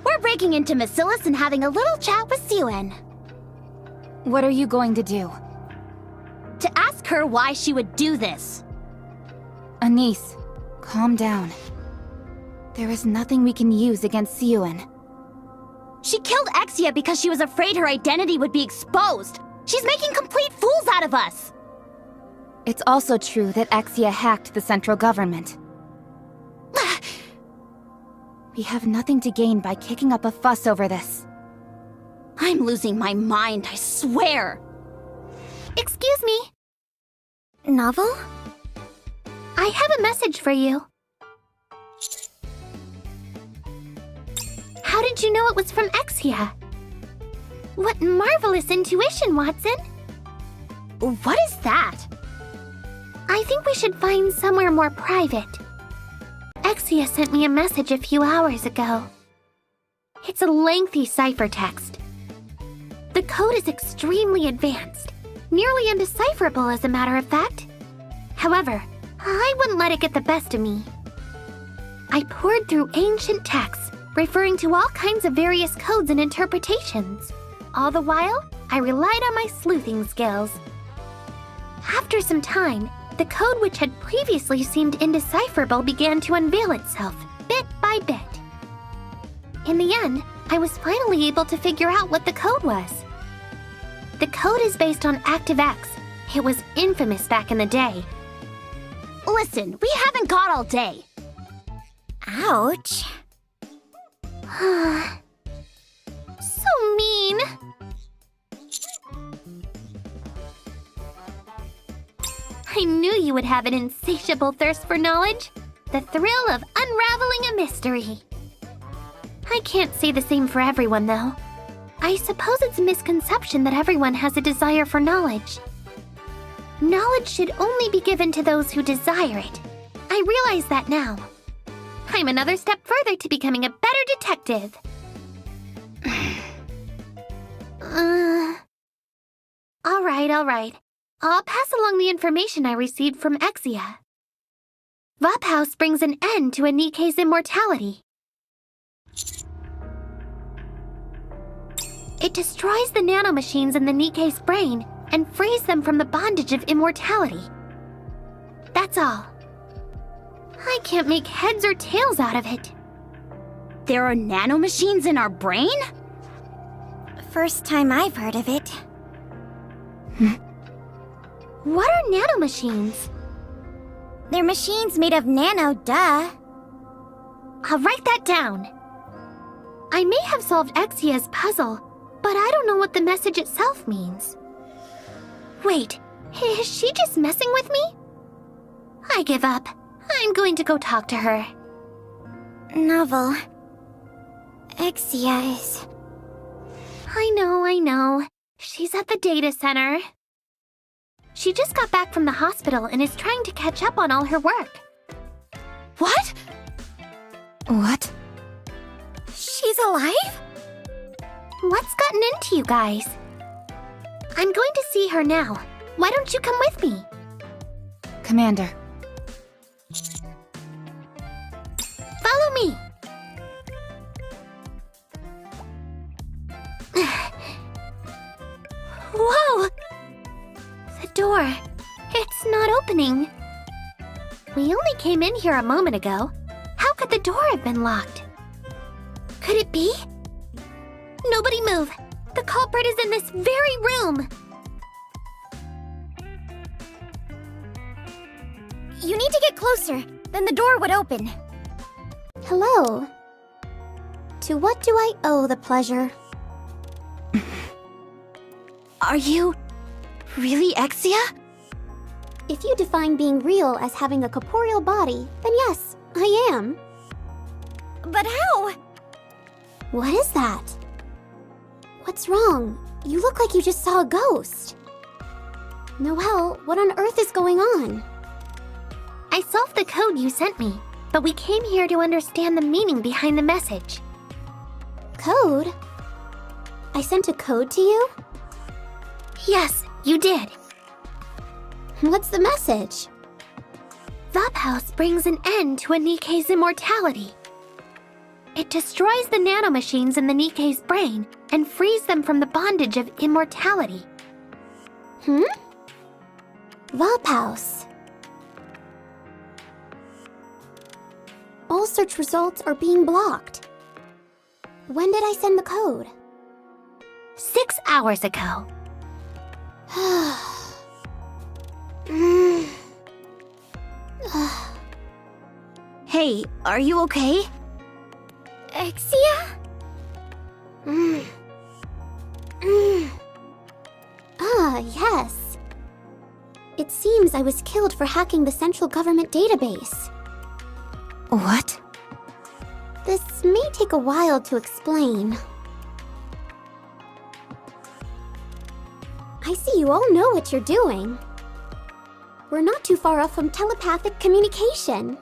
We're breaking into Macilis and having a little chat with Suen. What are you going to do? To ask her why she would do this. Anise, calm down. There is nothing we can use against Suen. She killed Exia because she was afraid her identity would be exposed. She's making complete fools out of us. It's also true that Exia hacked the central government. We have nothing to gain by kicking up a fuss over this. I'm losing my mind, I swear. Excuse me. Novel? I have a message for you. How did you know it was from Exia? What marvelous intuition, Watson! What is that? I think we should find somewhere more private. Exia sent me a message a few hours ago. It's a lengthy ciphertext. The code is extremely advanced, nearly undecipherable as a matter of fact. However, I wouldn't let it get the best of me. I poured through ancient texts, referring to all kinds of various codes and interpretations. All the while, I relied on my sleuthing skills. After some time, the code which had previously seemed indecipherable began to unveil itself, bit by bit. In the end, I was finally able to figure out what the code was. The code is based on ActiveX. It was infamous back in the day. Listen, we haven't got all day. Ouch. So mean. I knew you would have an insatiable thirst for knowledge. The thrill of unraveling a mystery. I can't say the same for everyone, though. I suppose it's a misconception that everyone has a desire for knowledge. Knowledge should only be given to those who desire it. I realize that now. I'm another step further to becoming a better detective. All right. I'll pass along the information I received from Exia. Vophouse brings an end to a Nikke's immortality. It destroys the nanomachines in the Nikke's brain and frees them from the bondage of immortality. That's all. I can't make heads or tails out of it. There are nanomachines in our brain? First time I've heard of it. What are nanomachines? They're machines made of nano, duh. I'll write that down. I may have solved Exia's puzzle, but I don't know what the message itself means. Wait, is she just messing with me? I give up. I'm going to go talk to her. Novel. Exia is... I know. She's at the data center. She just got back from the hospital and is trying to catch up on all her work. What? What? She's alive? What's gotten into you guys? I'm going to see her now. Why don't you come with me? Commander. Follow me. Whoa! The door. It's not opening. We only came in here a moment ago. How could the door have been locked? Could it be? Nobody move. The culprit is in this very room. You need to get closer, then the door would open. Hello. To what do I owe the pleasure? Are you really Exia? If you define being real as having a corporeal body, then yes, I am. But how? What is that? What's wrong? You look like you just saw a ghost. Noelle, what on earth is going on? I solved the code you sent me, but we came here to understand the meaning behind the message. Code? I sent a code to you? Yes, you did. What's the message? Vophouse brings an end to a Nikke's immortality. It destroys the nanomachines in the Nikke's brain and frees them from the bondage of immortality. Vophouse. All search results are being blocked. When did I send the code? 6 hours ago. Hey, are you okay? Exia? Yes. It seems I was killed for hacking the central government database. What? This may take a while to explain. I see you all know what you're doing. We're not too far off from telepathic communication.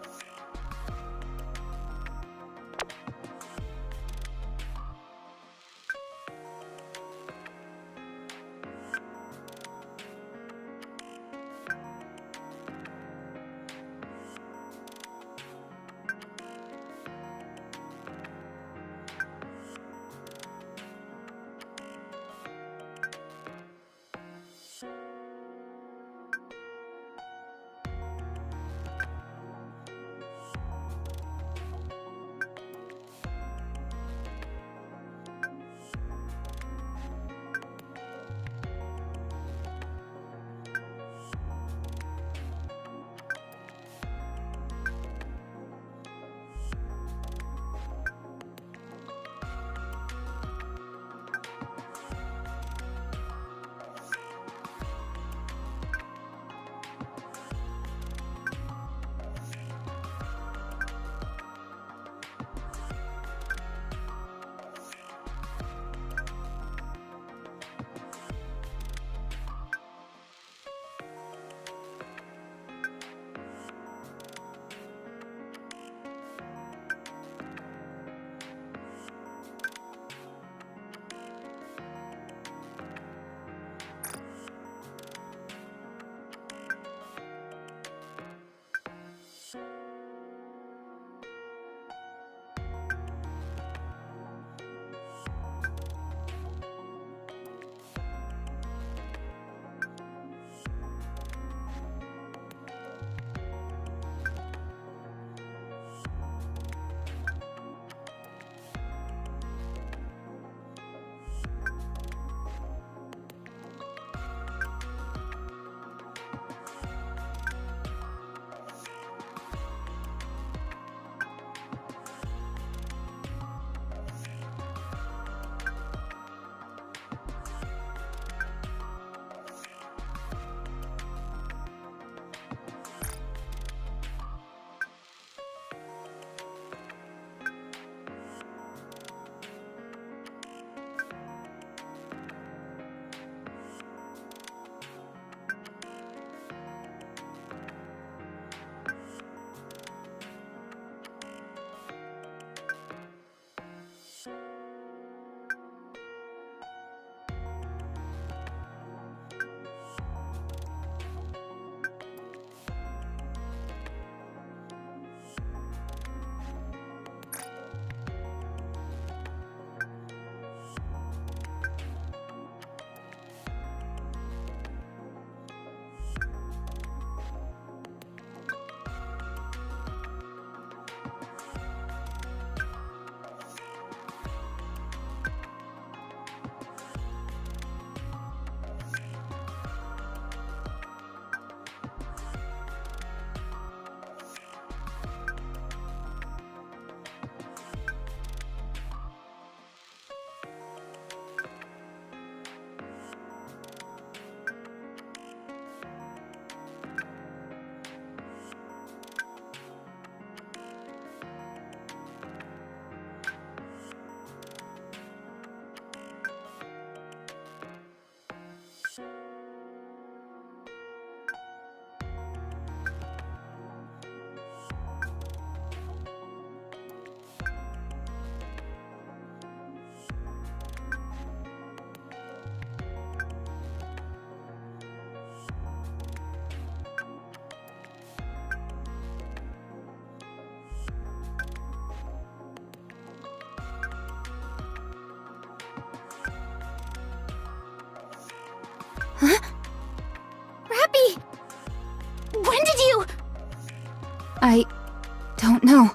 No.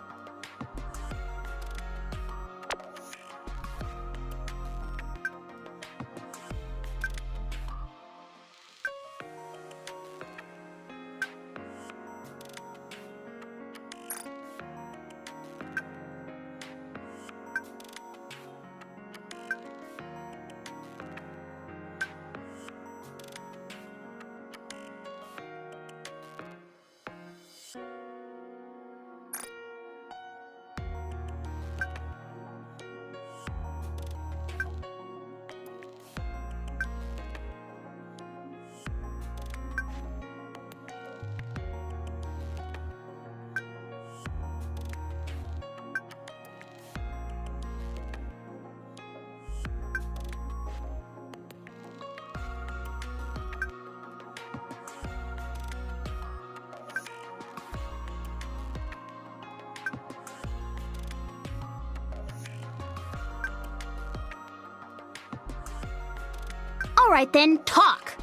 Alright then, talk!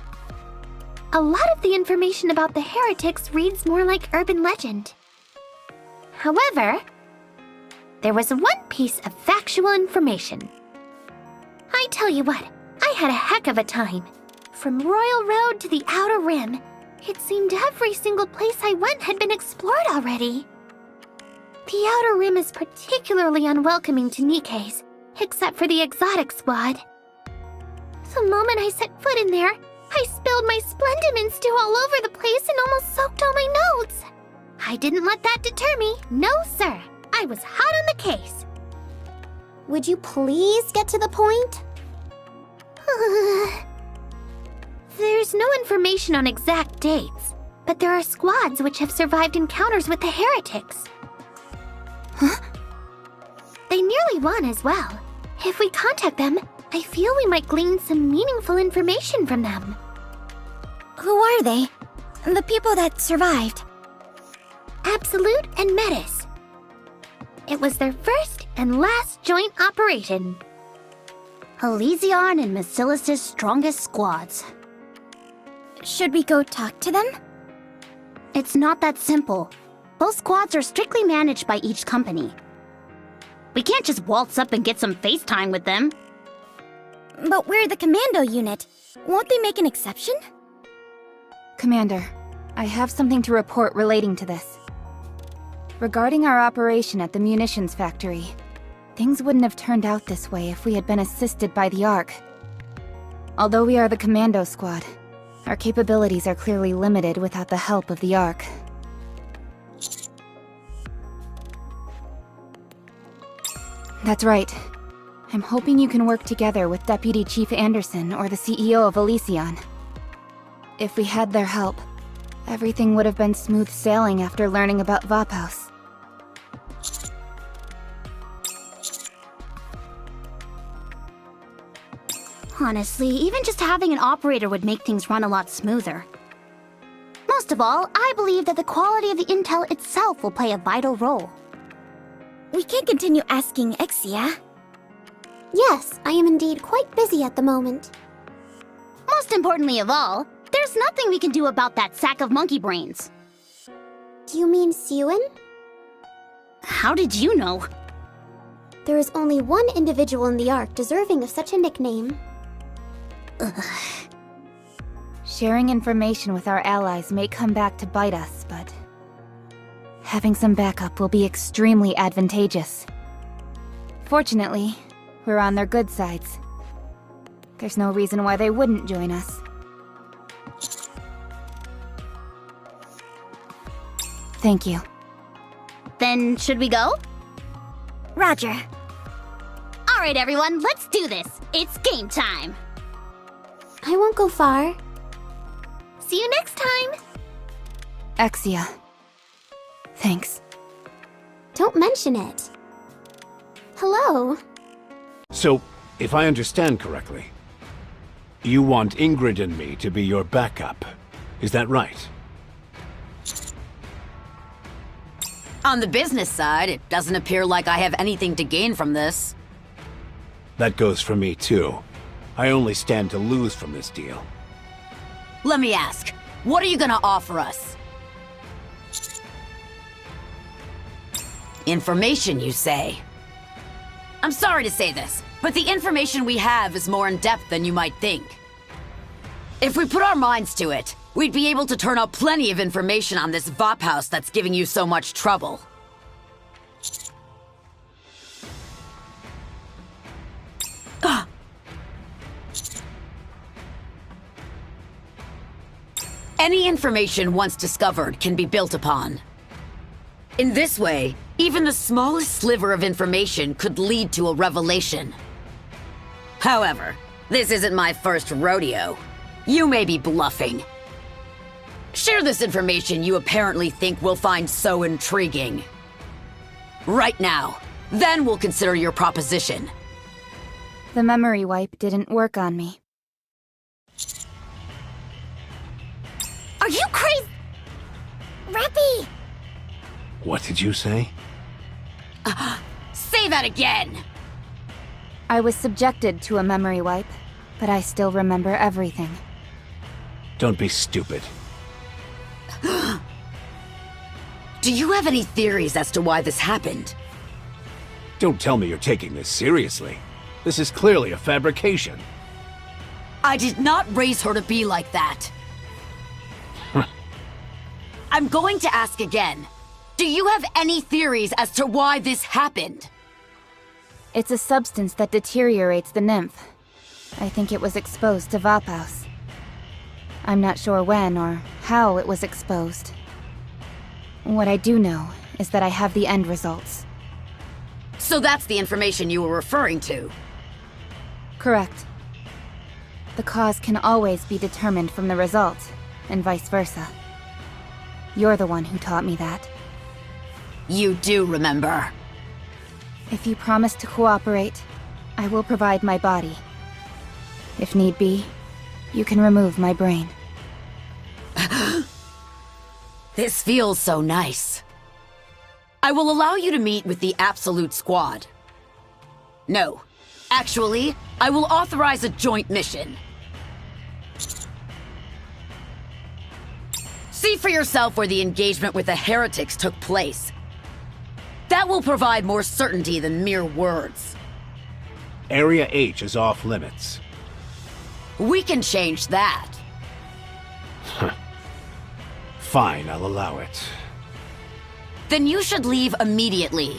A lot of the information about the heretics reads more like urban legend. However, there was one piece of factual information. I tell you what, I had a heck of a time. From Royal Road to the Outer Rim, it seemed every single place I went had been explored already. The Outer Rim is particularly unwelcoming to Nikke's, except for the exotic squad. The moment I set foot in there, I spilled my Splendimon stew all over the place and almost soaked all my notes. I didn't let that deter me. No, sir. I was hot on the case. Would you please get to the point? There's no information on exact dates, but there are squads which have survived encounters with the heretics. Huh? They nearly won as well. If we contact them, I feel we might glean some meaningful information from them. Who are they? The people that survived? Absolute and Metis. It was their first and last joint operation. Elysion and Basilis's strongest squads. Should we go talk to them? It's not that simple. Both squads are strictly managed by each company. We can't just waltz up and get some FaceTime with them. But we're the commando unit. Won't they make an exception? Commander, I have something to report relating to this. Regarding our operation at the munitions factory, things wouldn't have turned out this way if we had been assisted by the Ark. Although we are the commando squad, our capabilities are clearly limited without the help of the Ark. That's right. I'm hoping you can work together with Deputy Chief Anderson or the CEO of Elysion. If we had their help, everything would have been smooth sailing after learning about Vaphaus. Honestly, even just having an operator would make things run a lot smoother. Most of all, I believe that the quality of the intel itself will play a vital role. We can't continue asking Exia. Yes, I am indeed quite busy at the moment. Most importantly of all, there's nothing we can do about that sack of monkey brains. Do you mean Siwin? How did you know? There is only one individual in the Ark deserving of such a nickname. Ugh. Sharing information with our allies may come back to bite us, but having some backup will be extremely advantageous. Fortunately, we're on their good sides. There's no reason why they wouldn't join us. Thank you. Then, should we go? Roger. Alright everyone, let's do this! It's game time! I won't go far. See you next time! Exia. Thanks. Don't mention it. Hello. So, if I understand correctly, you want Ingrid and me to be your backup. Is that right? On the business side, it doesn't appear like I have anything to gain from this. That goes for me too. I only stand to lose from this deal. Let me ask, what are you gonna offer us? Information, you say? I'm sorry to say this, but the information we have is more in-depth than you might think. If we put our minds to it, we'd be able to turn up plenty of information on this Vop house that's giving you so much trouble. Any information once discovered can be built upon. In this way, even the smallest sliver of information could lead to a revelation. However, this isn't my first rodeo. You may be bluffing. Share this information you apparently think we'll find so intriguing. Right now, then we'll consider your proposition. The memory wipe didn't work on me. Are you crazy? Rappy! What did you say? Say that again! I was subjected to a memory wipe, but I still remember everything. Don't be stupid. Do you have any theories as to why this happened? Don't tell me you're taking this seriously. This is clearly a fabrication. I did not raise her to be like that. I'm going to ask again. Do you have any theories as to why this happened? It's a substance that deteriorates the nymph. I think it was exposed to Vop house. I'm not sure when or how it was exposed. What I do know is that I have the end results. So that's the information you were referring to? Correct. The cause can always be determined from the result, and vice versa. You're the one who taught me that. You do remember. If you promise to cooperate, I will provide my body. If need be, you can remove my brain. This feels so nice. I will allow you to meet with the Absolute Squad. No, actually, I will authorize a joint mission. See for yourself where the engagement with the heretics took place. That will provide more certainty than mere words. Area H is off limits. We can change that. Fine, I'll allow it. Then you should leave immediately.